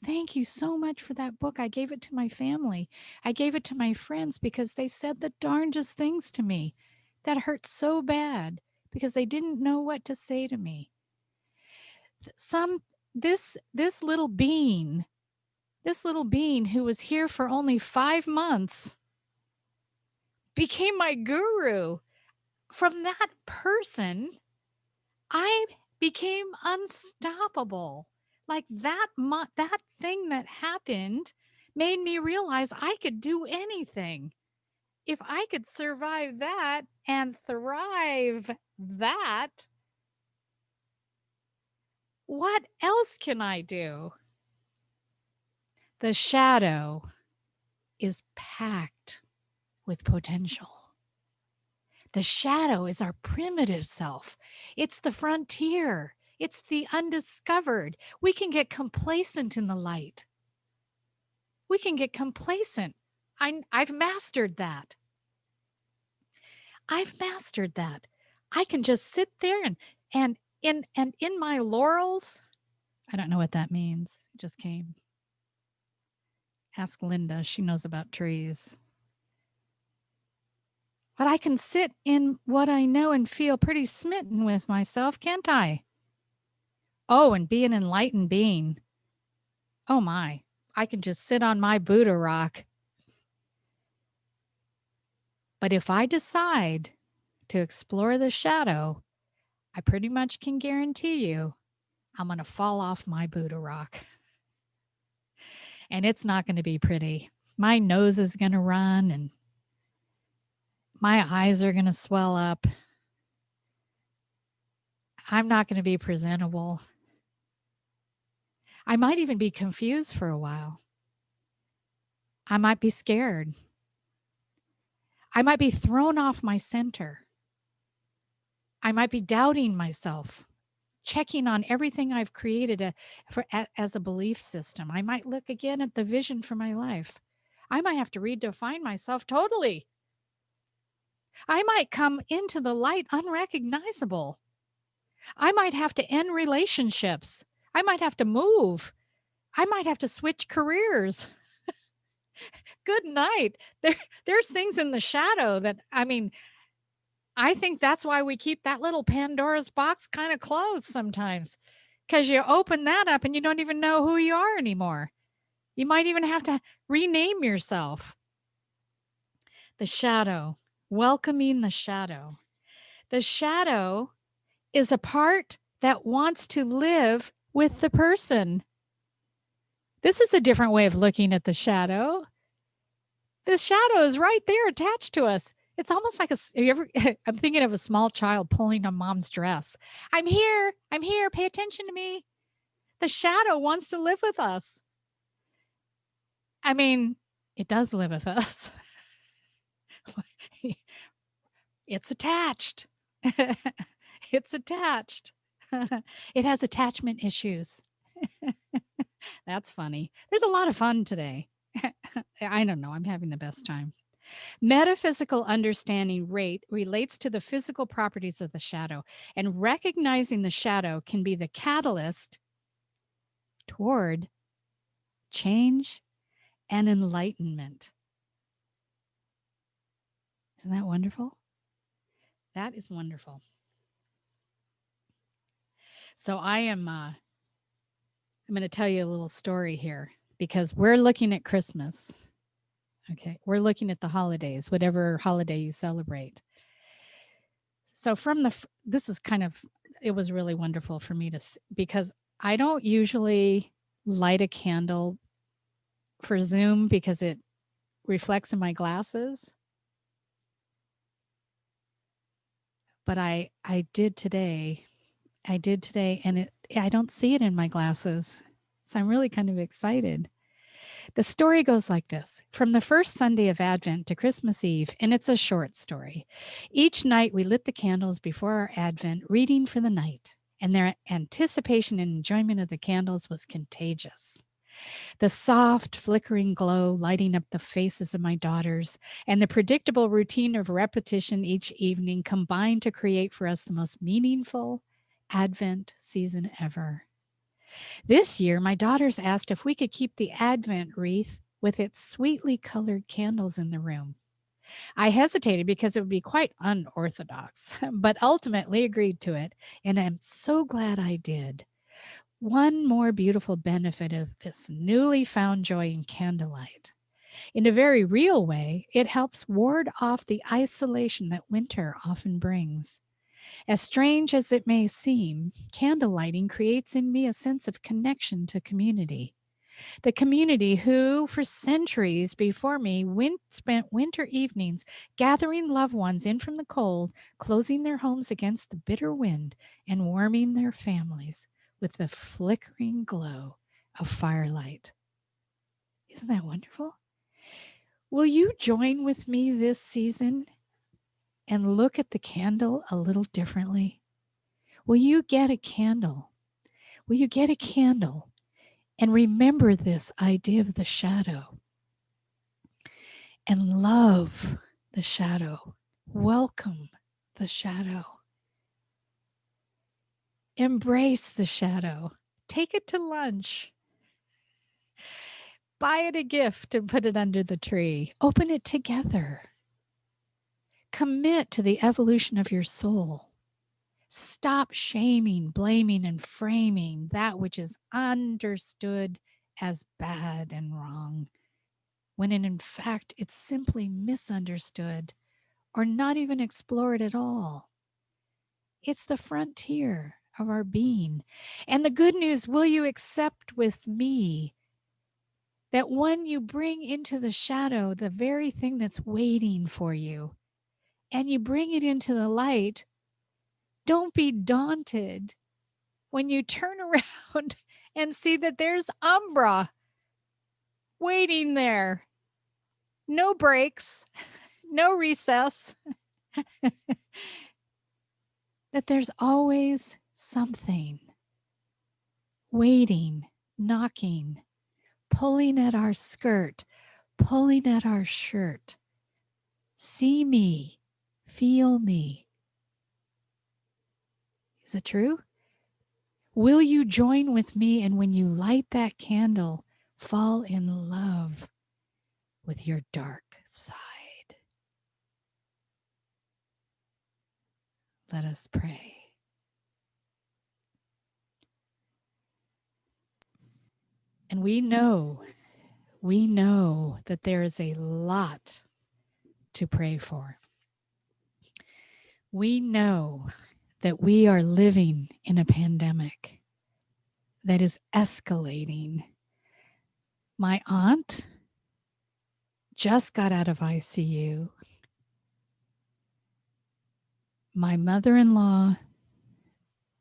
S3: Thank you so much for that book. I gave it to my family. I gave it to my friends because they said the darndest things to me that hurt so bad because they didn't know what to say to me. This little being who was here for only 5 months became my guru. From that person, I became unstoppable. Like that thing that happened made me realize I could do anything. If I could survive that and thrive that, what else can I do? The shadow is packed with potential. The shadow is our primitive self. It's the frontier. It's the undiscovered. We can get complacent in the light. We can get complacent. I've mastered that. I've mastered that. I can just sit there and in my laurels. I don't know what that means. It just came. Ask Linda. She knows about trees. But I can sit in what I know and feel pretty smitten with myself, can't I? Oh, and be an enlightened being. Oh my, I can just sit on my Buddha rock. But if I decide to explore the shadow, I pretty much can guarantee you I'm going to fall off my Buddha rock. And it's not going to be pretty. My nose is going to run and my eyes are going to swell up. I'm not going to be presentable. I might even be confused for a while. I might be scared. I might be thrown off my center. I might be doubting myself, checking on everything I've created as a belief system. I might look again at the vision for my life. I might have to redefine myself totally. I might come into the light unrecognizable. I might have to end relationships. I might have to move. I might have to switch careers. Good night. There's things in the shadow that, I mean, I think that's why we keep that little Pandora's box kind of closed sometimes, because you open that up and you don't even know who you are anymore. You might even have to rename yourself. The shadow, welcoming the shadow. The shadow is a part that wants to live with the person. This is a different way of looking at the shadow. The shadow is right there attached to us. It's almost like I'm thinking of a small child pulling on mom's dress. I'm here. I'm here. Pay attention to me. The shadow wants to live with us. I mean, it does live with us. It's attached. It's attached. It has attachment issues. That's funny. There's a lot of fun today. I don't know. I'm having the best time. Metaphysical understanding relates to the physical properties of the shadow, and recognizing the shadow can be the catalyst toward change and enlightenment. Isn't that wonderful? That is wonderful. So I'm going to tell you a little story here, because we're looking at Christmas. Okay, we're looking at the holidays, whatever holiday you celebrate. So this is it was really wonderful for me because I don't usually light a candle for Zoom because it reflects in my glasses. But I did today. And I don't see it in my glasses. So I'm really kind of excited. The story goes like this. From the first Sunday of Advent to Christmas Eve, and it's a short story. Each night we lit the candles before our Advent, reading for the night, and their anticipation and enjoyment of the candles was contagious. The soft, flickering glow lighting up the faces of my daughters and the predictable routine of repetition each evening combined to create for us the most meaningful Advent season ever. This year, my daughters asked if we could keep the Advent wreath with its sweetly colored candles in the room. I hesitated because it would be quite unorthodox, but ultimately agreed to it, and I'm so glad I did. One more beautiful benefit of this newly found joy in candlelight. In a very real way, it helps ward off the isolation that winter often brings. As strange as it may seem, candle lighting creates in me a sense of connection to community. The community who, for centuries before me, spent winter evenings gathering loved ones in from the cold, closing their homes against the bitter wind, and warming their families with the flickering glow of firelight. Isn't that wonderful? Will you join with me this season and look at the candle a little differently? Will you get a candle? Will you get a candle and remember this idea of the shadow and love the shadow? Welcome the shadow. Embrace the shadow. Take it to lunch. Buy it a gift and put it under the tree. Open it together. Commit to the evolution of your soul. Stop shaming, blaming, and framing that which is understood as bad and wrong, when in fact it's simply misunderstood or not even explored at all. It's the frontier of our being. And the good news, will you accept with me that when you bring into the shadow the very thing that's waiting for you, and you bring it into the light, don't be daunted when you turn around and see that there's Umbra waiting there. no breaks, no recess, that there's always something waiting, knocking, pulling at our skirt, pulling at our shirt. See me, feel me. Is it true? Will you join with me, and when you light that candle, fall in love with your dark side? Let us pray. And we know that there is a lot to pray for. We know that we are living in a pandemic that is escalating. My aunt just got out of ICU. My mother-in-law,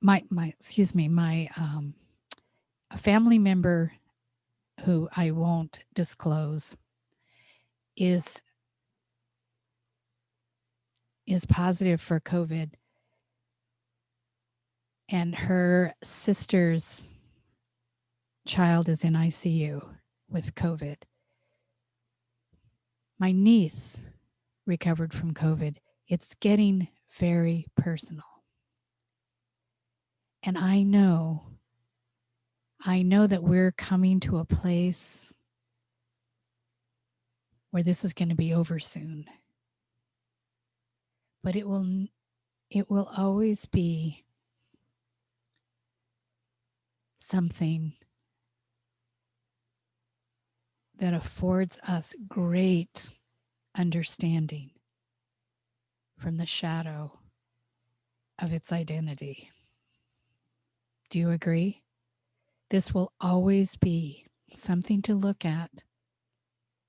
S3: a family member who I won't disclose is positive for COVID, and her sister's child is in ICU with COVID. My niece recovered from COVID. It's getting very personal. And I know that we're coming to a place where this is going to be over soon. But it will always be something that affords us great understanding from the shadow of its identity. Do you agree? This will always be something to look at,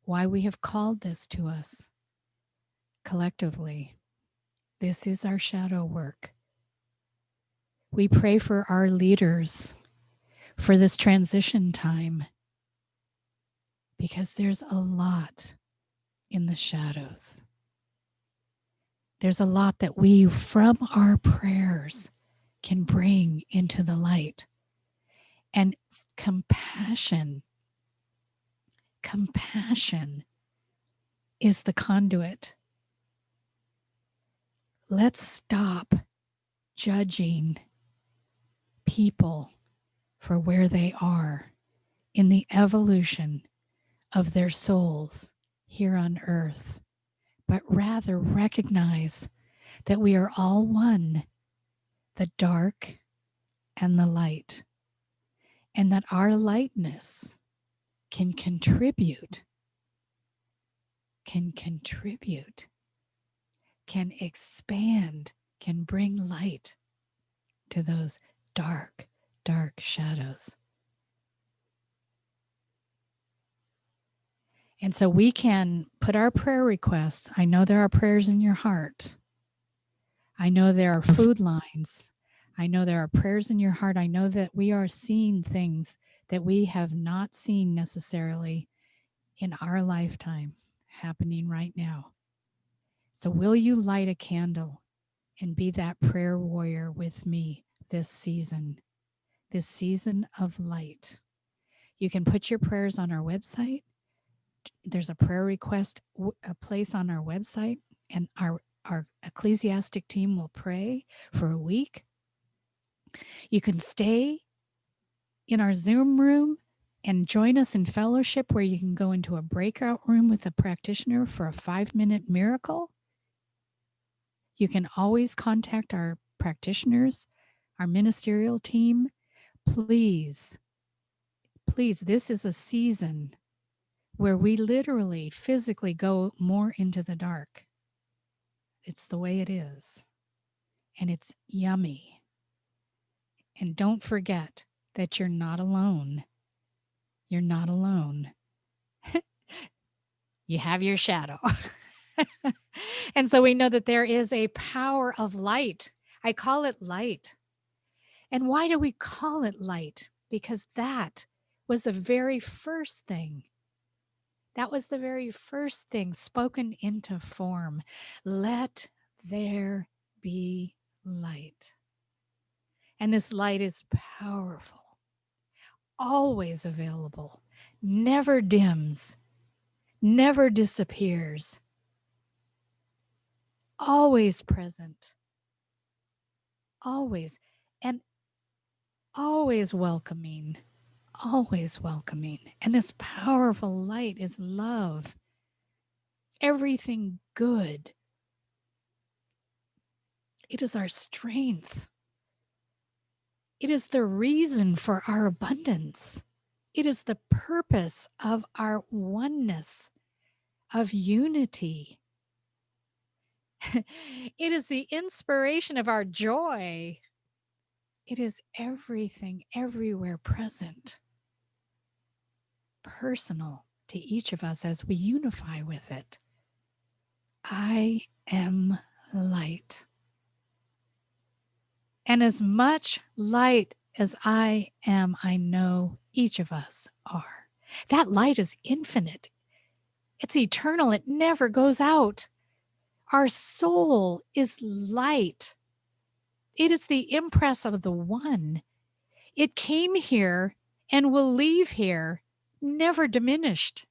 S3: why we have called this to us collectively. This is our shadow work. We pray for our leaders for this transition time, because there's a lot in the shadows. There's a lot that we, from our prayers, can bring into the light. And compassion is the conduit. Let's stop judging people for where they are in the evolution of their souls here on earth, but rather recognize that we are all one, the dark and the light, and that our lightness can contribute, can expand, can bring light to those dark, dark shadows. And so we can put our prayer requests. I know there are prayers in your heart. I know there are food lines. I know there are prayers in your heart. I know that we are seeing things that we have not seen necessarily in our lifetime happening right now. So will you light a candle and be that prayer warrior with me this season of light? You can put your prayers on our website. There's a prayer request, a place on our website, and our ecclesiastic team will pray for a week. You can stay in our Zoom room and join us in fellowship, where you can go into a breakout room with a practitioner for a 5-minute miracle. You can always contact our practitioners, our ministerial team. Please, this is a season where we literally, physically go more into the dark. It's the way it is. And it's yummy. And don't forget that you're not alone. You're not alone. You have your shadow. And so we know that there is a power of light. I call it light. And why do we call it light? Because that was the very first thing That was the very first thing spoken into form. Let there be light. And this light is powerful, always available, never dims, never disappears, always present, always, and always welcoming, always welcoming. And this powerful light is love, everything good. It is our strength. It is the reason for our abundance. It is the purpose of our oneness, of unity. It is the inspiration of our joy. It is everything, everywhere present, personal to each of us as we unify with it. I am light. And as much light as I am, I know each of us are. That light is infinite. It's eternal. It never goes out. Our soul is light. It is the impress of the One. It came here and will leave here, never diminished,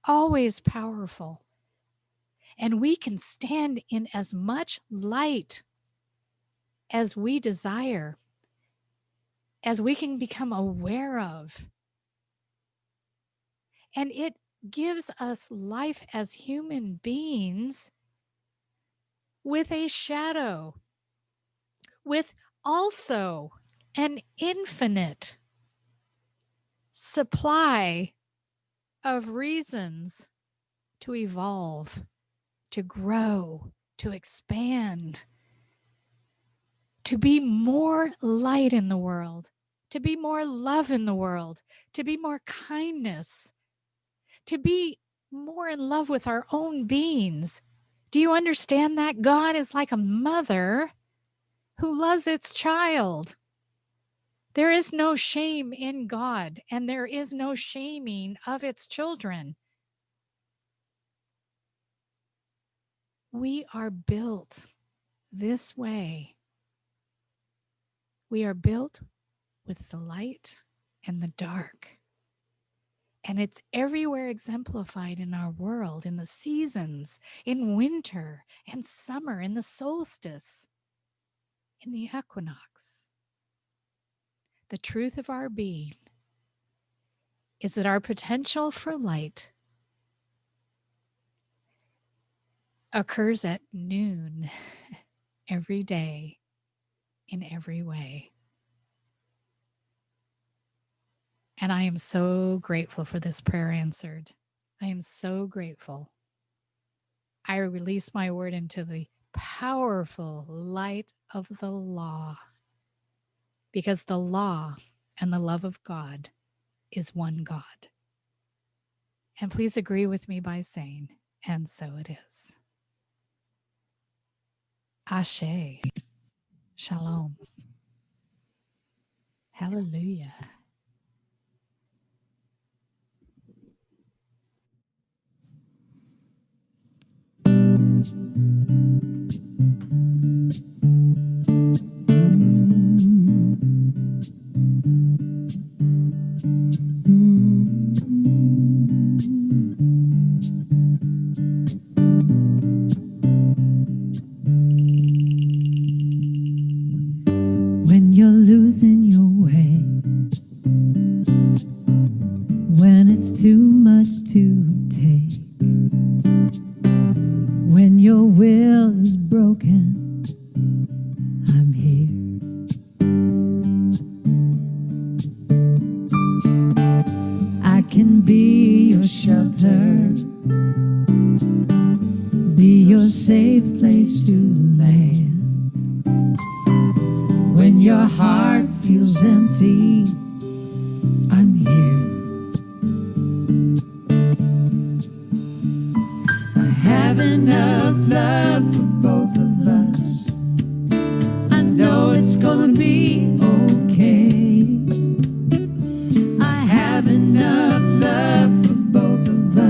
S3: always powerful. And we can stand in as much light as we desire, as we can become aware of. And it gives us life as human beings with a shadow, with also an infinite supply of reasons to evolve, to grow, to expand, to be more light in the world, to be more love in the world, to be more kindness, to be more in love with our own beings. Do you understand that? God is like a mother who loves its child. There is no shame in God, and there is no shaming of its children. We are built this way. We are built with the light and the dark. And it's everywhere exemplified in our world, in the seasons, in winter and summer, in the solstice, in the equinox. The truth of our being is that our potential for light occurs at noon every day in every way. And I am so grateful for this prayer answered. I am so grateful. I release my word into the powerful light of the law, because the law and the love of God is one God. And please agree with me by saying, and so it is. Ashe. Shalom. Hallelujah.
S1: When you're losing your way, when it's too much to take, when your will is broken, I'm here. I can be your shelter, be your safe place to land. When your heart feels empty, I'm here. I have enough love for both of us. I know it's gonna be okay. I have enough love for both of us.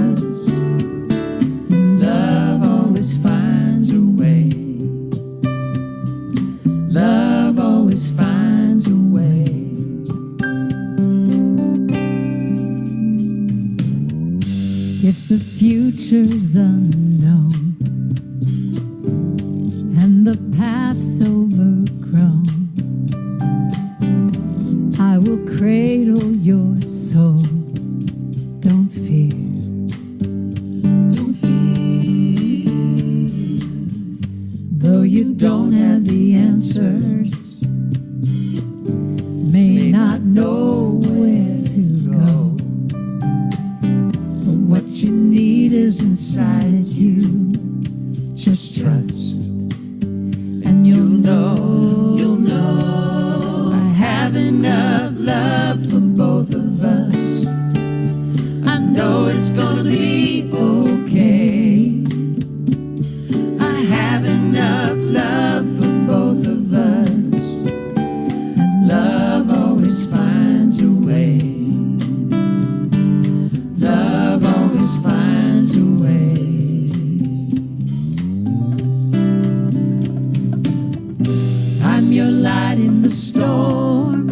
S1: future's unknown and the path's overgrown, I will cradle your soul. Don't fear. Don't fear. Though you don't have the answers, may not know where to go, but what you need is inside you. Just trust, and you'll know, you'll know. I have enough love for both of us. I know it's gonna be okay. I have enough love for both of us, and love always finds a way. Love always finds a way. I'm your light in the storm.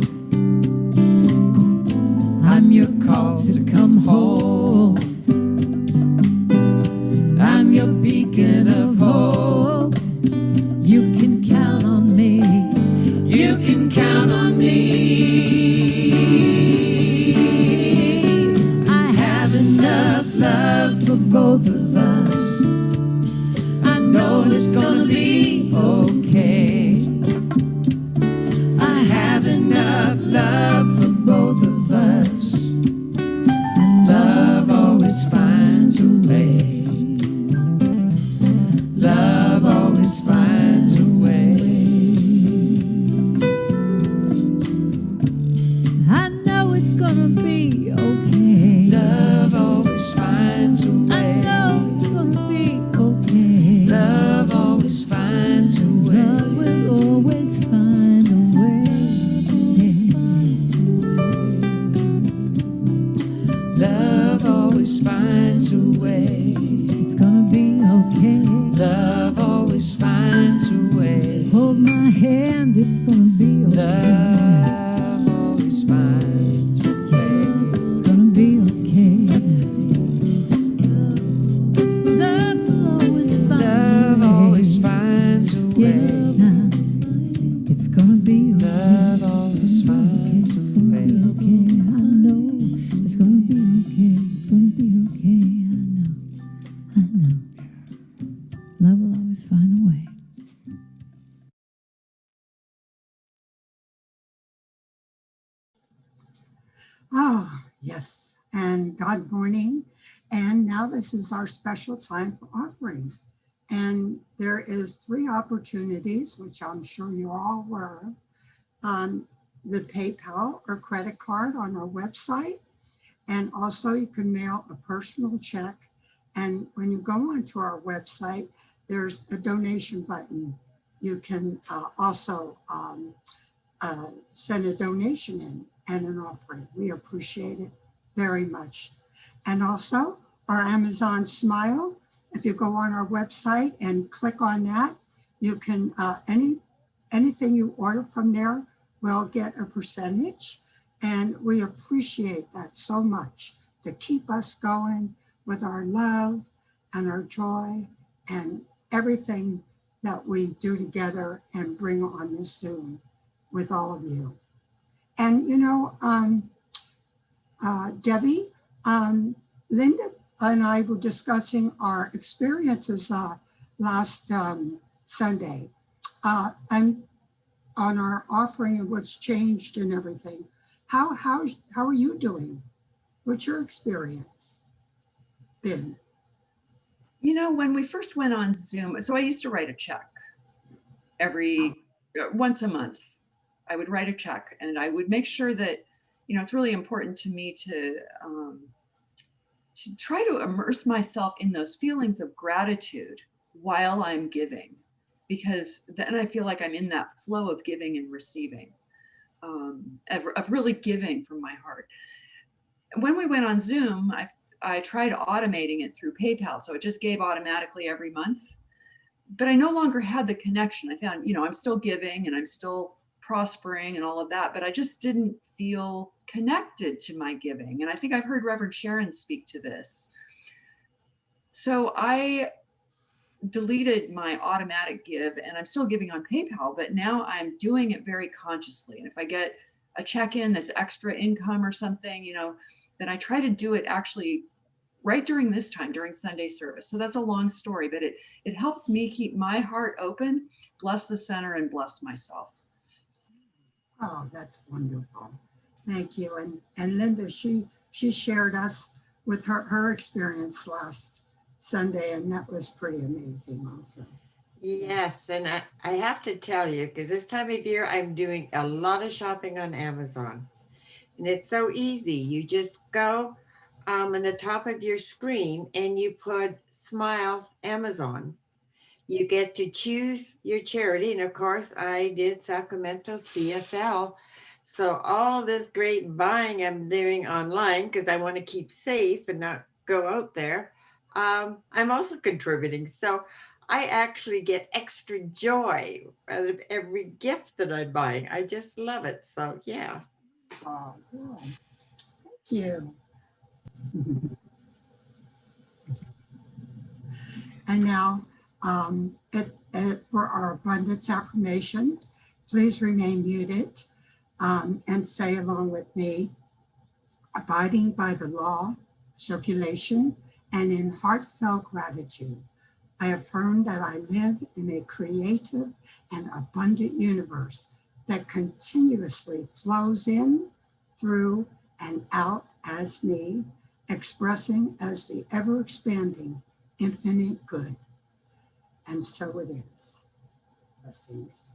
S1: I'm your call to come home. I'm your beacon of hope. You can count on me. You can count on me. I have enough love for both of us. I know it's gonna be okay. I have enough love for both of us, and love always finds a way. Love always finds a way. I know it's gonna be okay. Love always finds a way. I know it's gonna be okay. Love always finds a way. Love will always find a way. Love always finds a way. It's gonna be okay. Love always finds a way. Hold my hand, it's gonna be okay. Love always finds a way. It's gonna be okay. Love will always find a way. Love always finds a way. Yeah, it's gonna be okay. Love always finds a way. It's gonna be okay. I know it's gonna be okay. It's gonna be okay. I know. Love will always find a way.
S8: Ah, yes, and God morning. And now this is our special time for offering. And there is 3 opportunities, which I'm sure you're all aware of. The PayPal or credit card on our website. And also you can mail a personal check. And when you go onto our website, there's a donation button. You can also send a donation in and an offering. We appreciate it very much. And also our Amazon Smile, if you go on our website and click on that, you can, anything you order from there will get a percentage. And we appreciate that so much to keep us going with our love and our joy and everything that we do together and bring on this Zoom with all of you. And you know, Debbie, Linda and I were discussing our experiences last Sunday and on our offering and what's changed and everything. How are you doing? What's your experience been?
S2: You know, when we first went on Zoom, so I used to write a check once a month. I would write a check and I would make sure that, you know, it's really important to me to try to immerse myself in those feelings of gratitude while I'm giving, because then I feel like I'm in that flow of giving and receiving, of really giving from my heart. When we went on Zoom, I tried automating it through PayPal. So it just gave automatically every month, but I no longer had the connection. I found, you know, I'm still giving and I'm still prospering and all of that, but I just didn't feel connected to my giving. And I think I've heard Reverend Sharon speak to this. So I deleted my automatic give, and I'm still giving on PayPal, but now I'm doing it very consciously. And if I get a check-in that's extra income or something, then I try to do it actually right during this time, during Sunday service. So that's a long story, but it helps me keep my heart open, bless the center, and bless myself.
S8: Oh, that's wonderful. Thank you. And Linda, she shared us with her experience last Sunday, and that was pretty amazing also.
S4: Yes, and I have to tell you, because this time of year I'm doing a lot of shopping on Amazon. And it's so easy. You just go on the top of your screen and you put Smile Amazon. You get to choose your charity. And of course, I did Sacramento CSL. So all this great buying I'm doing online because I want to keep safe and not go out there. I'm also contributing. So I actually get extra joy out of every gift that I'm buying. I just love it. So yeah.
S8: Oh, good. Thank you. And now, for our abundance affirmation, please remain muted and say along with me, abiding by the law, circulation, and in heartfelt gratitude, I affirm that I live in a creative and abundant universe that continuously flows in, through, and out as me, expressing as the ever-expanding infinite good. And so it is. Blessings.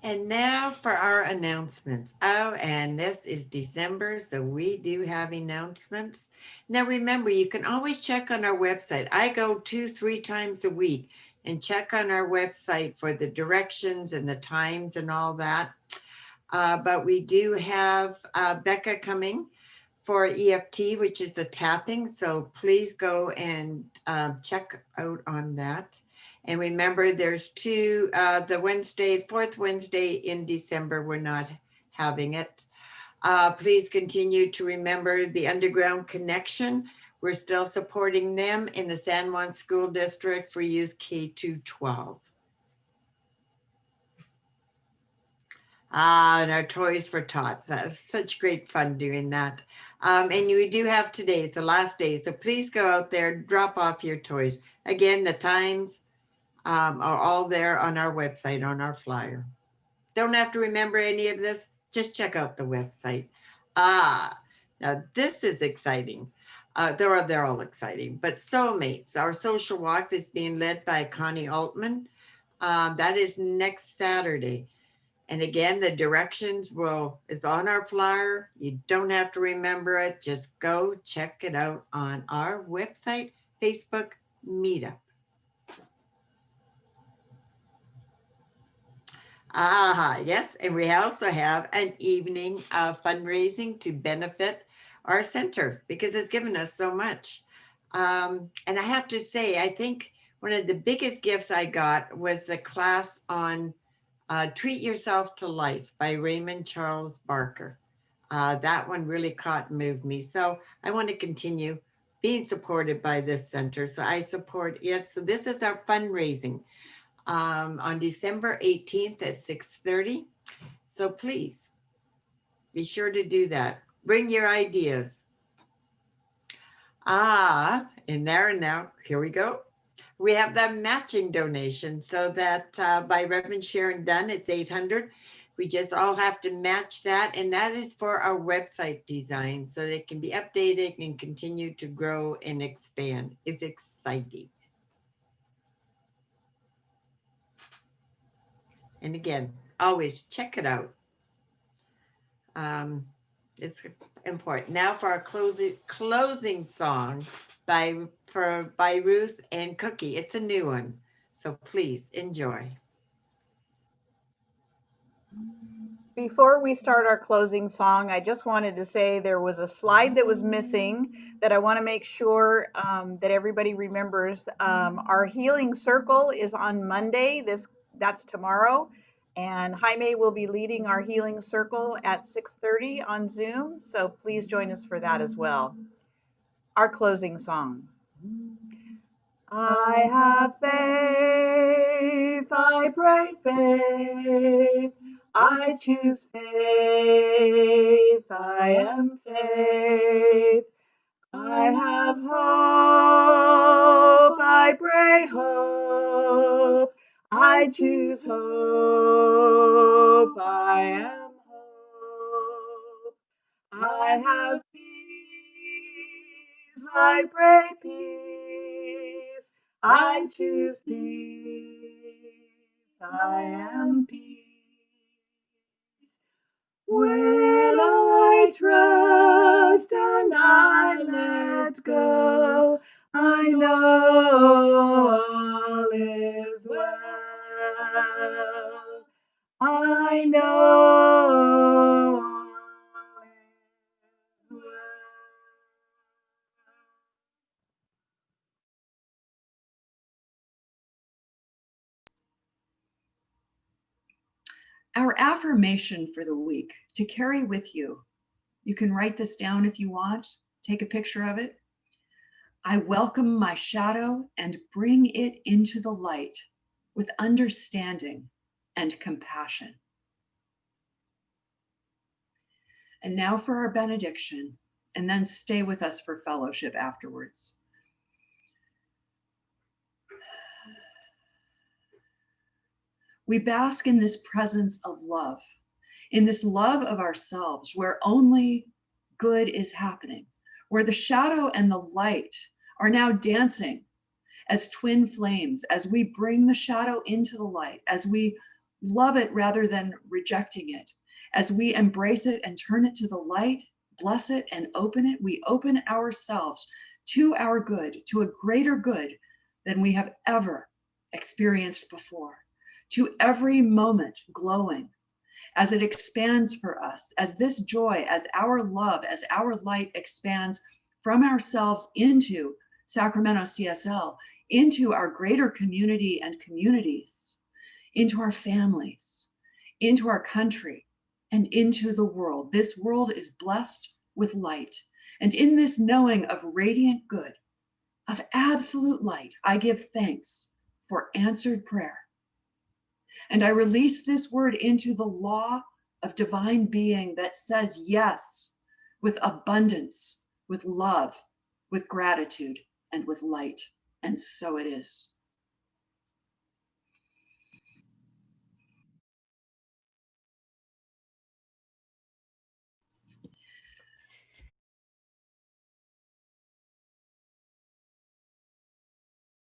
S4: And now for our announcements. Oh, and this is December, so we do have announcements. Now remember, you can always check on our website. I go 2-3 times a week and check on our website for the directions and the times and all that. But we do have Becca coming for EFT, which is the tapping. So please go and check out on that. And remember, there's two, the fourth Wednesday in December, we're not having it. Please continue to remember the Underground Connection. We're still supporting them in the San Juan School District for youth K-12. And our Toys for Tots. That was such great fun doing that. And we do have today, it's the last day. So please go out there, drop off your toys. Again, the times are all there on our website, on our flyer. Don't have to remember any of this. Just check out the website. Now this is exciting. They're all exciting, but Soulmates, our social walk that's being led by Connie Altman. That is next Saturday. And again, the directions is on our flyer. You don't have to remember it. Just go check it out on our website, Facebook Meetup. Yes, and we also have an evening of fundraising to benefit our center because it's given us so much. And I have to say, I think one of the biggest gifts I got was the class on Treat Yourself to Life by Raymond Charles Barker. That one really caught and moved me. So I want to continue being supported by this center. So I support it. So this is our fundraising on December 18th at 6:30. So please be sure to do that. Bring your ideas. And now, here we go. We have the matching donation. So that by Reverend Sharon Dunn, it's 800. We just all have to match that. And that is for our website design so that it can be updated and continue to grow and expand. It's exciting. And again, always check it out. It's important. Now for our closing song by Ruth and Cookie. It's a new one, so please enjoy.
S9: Before we start our closing song, I just wanted to say there was a slide that was missing that I want to make sure that everybody remembers. Our healing circle is on Monday. That's tomorrow And Jaime will be leading our healing circle at 6:30 on Zoom, so please join us for that as well. Our closing song. I have faith, I pray faith, I choose faith, I am faith. I have hope, I pray hope, I choose hope, I am hope. I have peace, I pray peace, I choose peace, I am peace. When I trust and I let go, I know all is well. I know all is well.
S2: Our affirmation for the week to carry with you. You can write this down if you want, take a picture of it. I welcome my shadow and bring it into the light with understanding and compassion. And now for our benediction, and then stay with us for fellowship afterwards. We bask in this presence of love, in this love of ourselves, where only good is happening, where the shadow and the light are now dancing as twin flames, as we bring the shadow into the light, as we love it rather than rejecting it, as we embrace it and turn it to the light, bless it and open it. We open ourselves to our good, to a greater good than we have ever experienced before, to every moment glowing as it expands for us, as this joy, as our love, as our light expands from ourselves into Sacramento CSL, into our greater community and communities, into our families, into our country, and into the world. This world is blessed with light. And in this knowing of radiant good, of absolute light, I give thanks for answered prayer. And I release this word into the law of divine being that says yes, with abundance, with love, with gratitude, and with light. And so it is.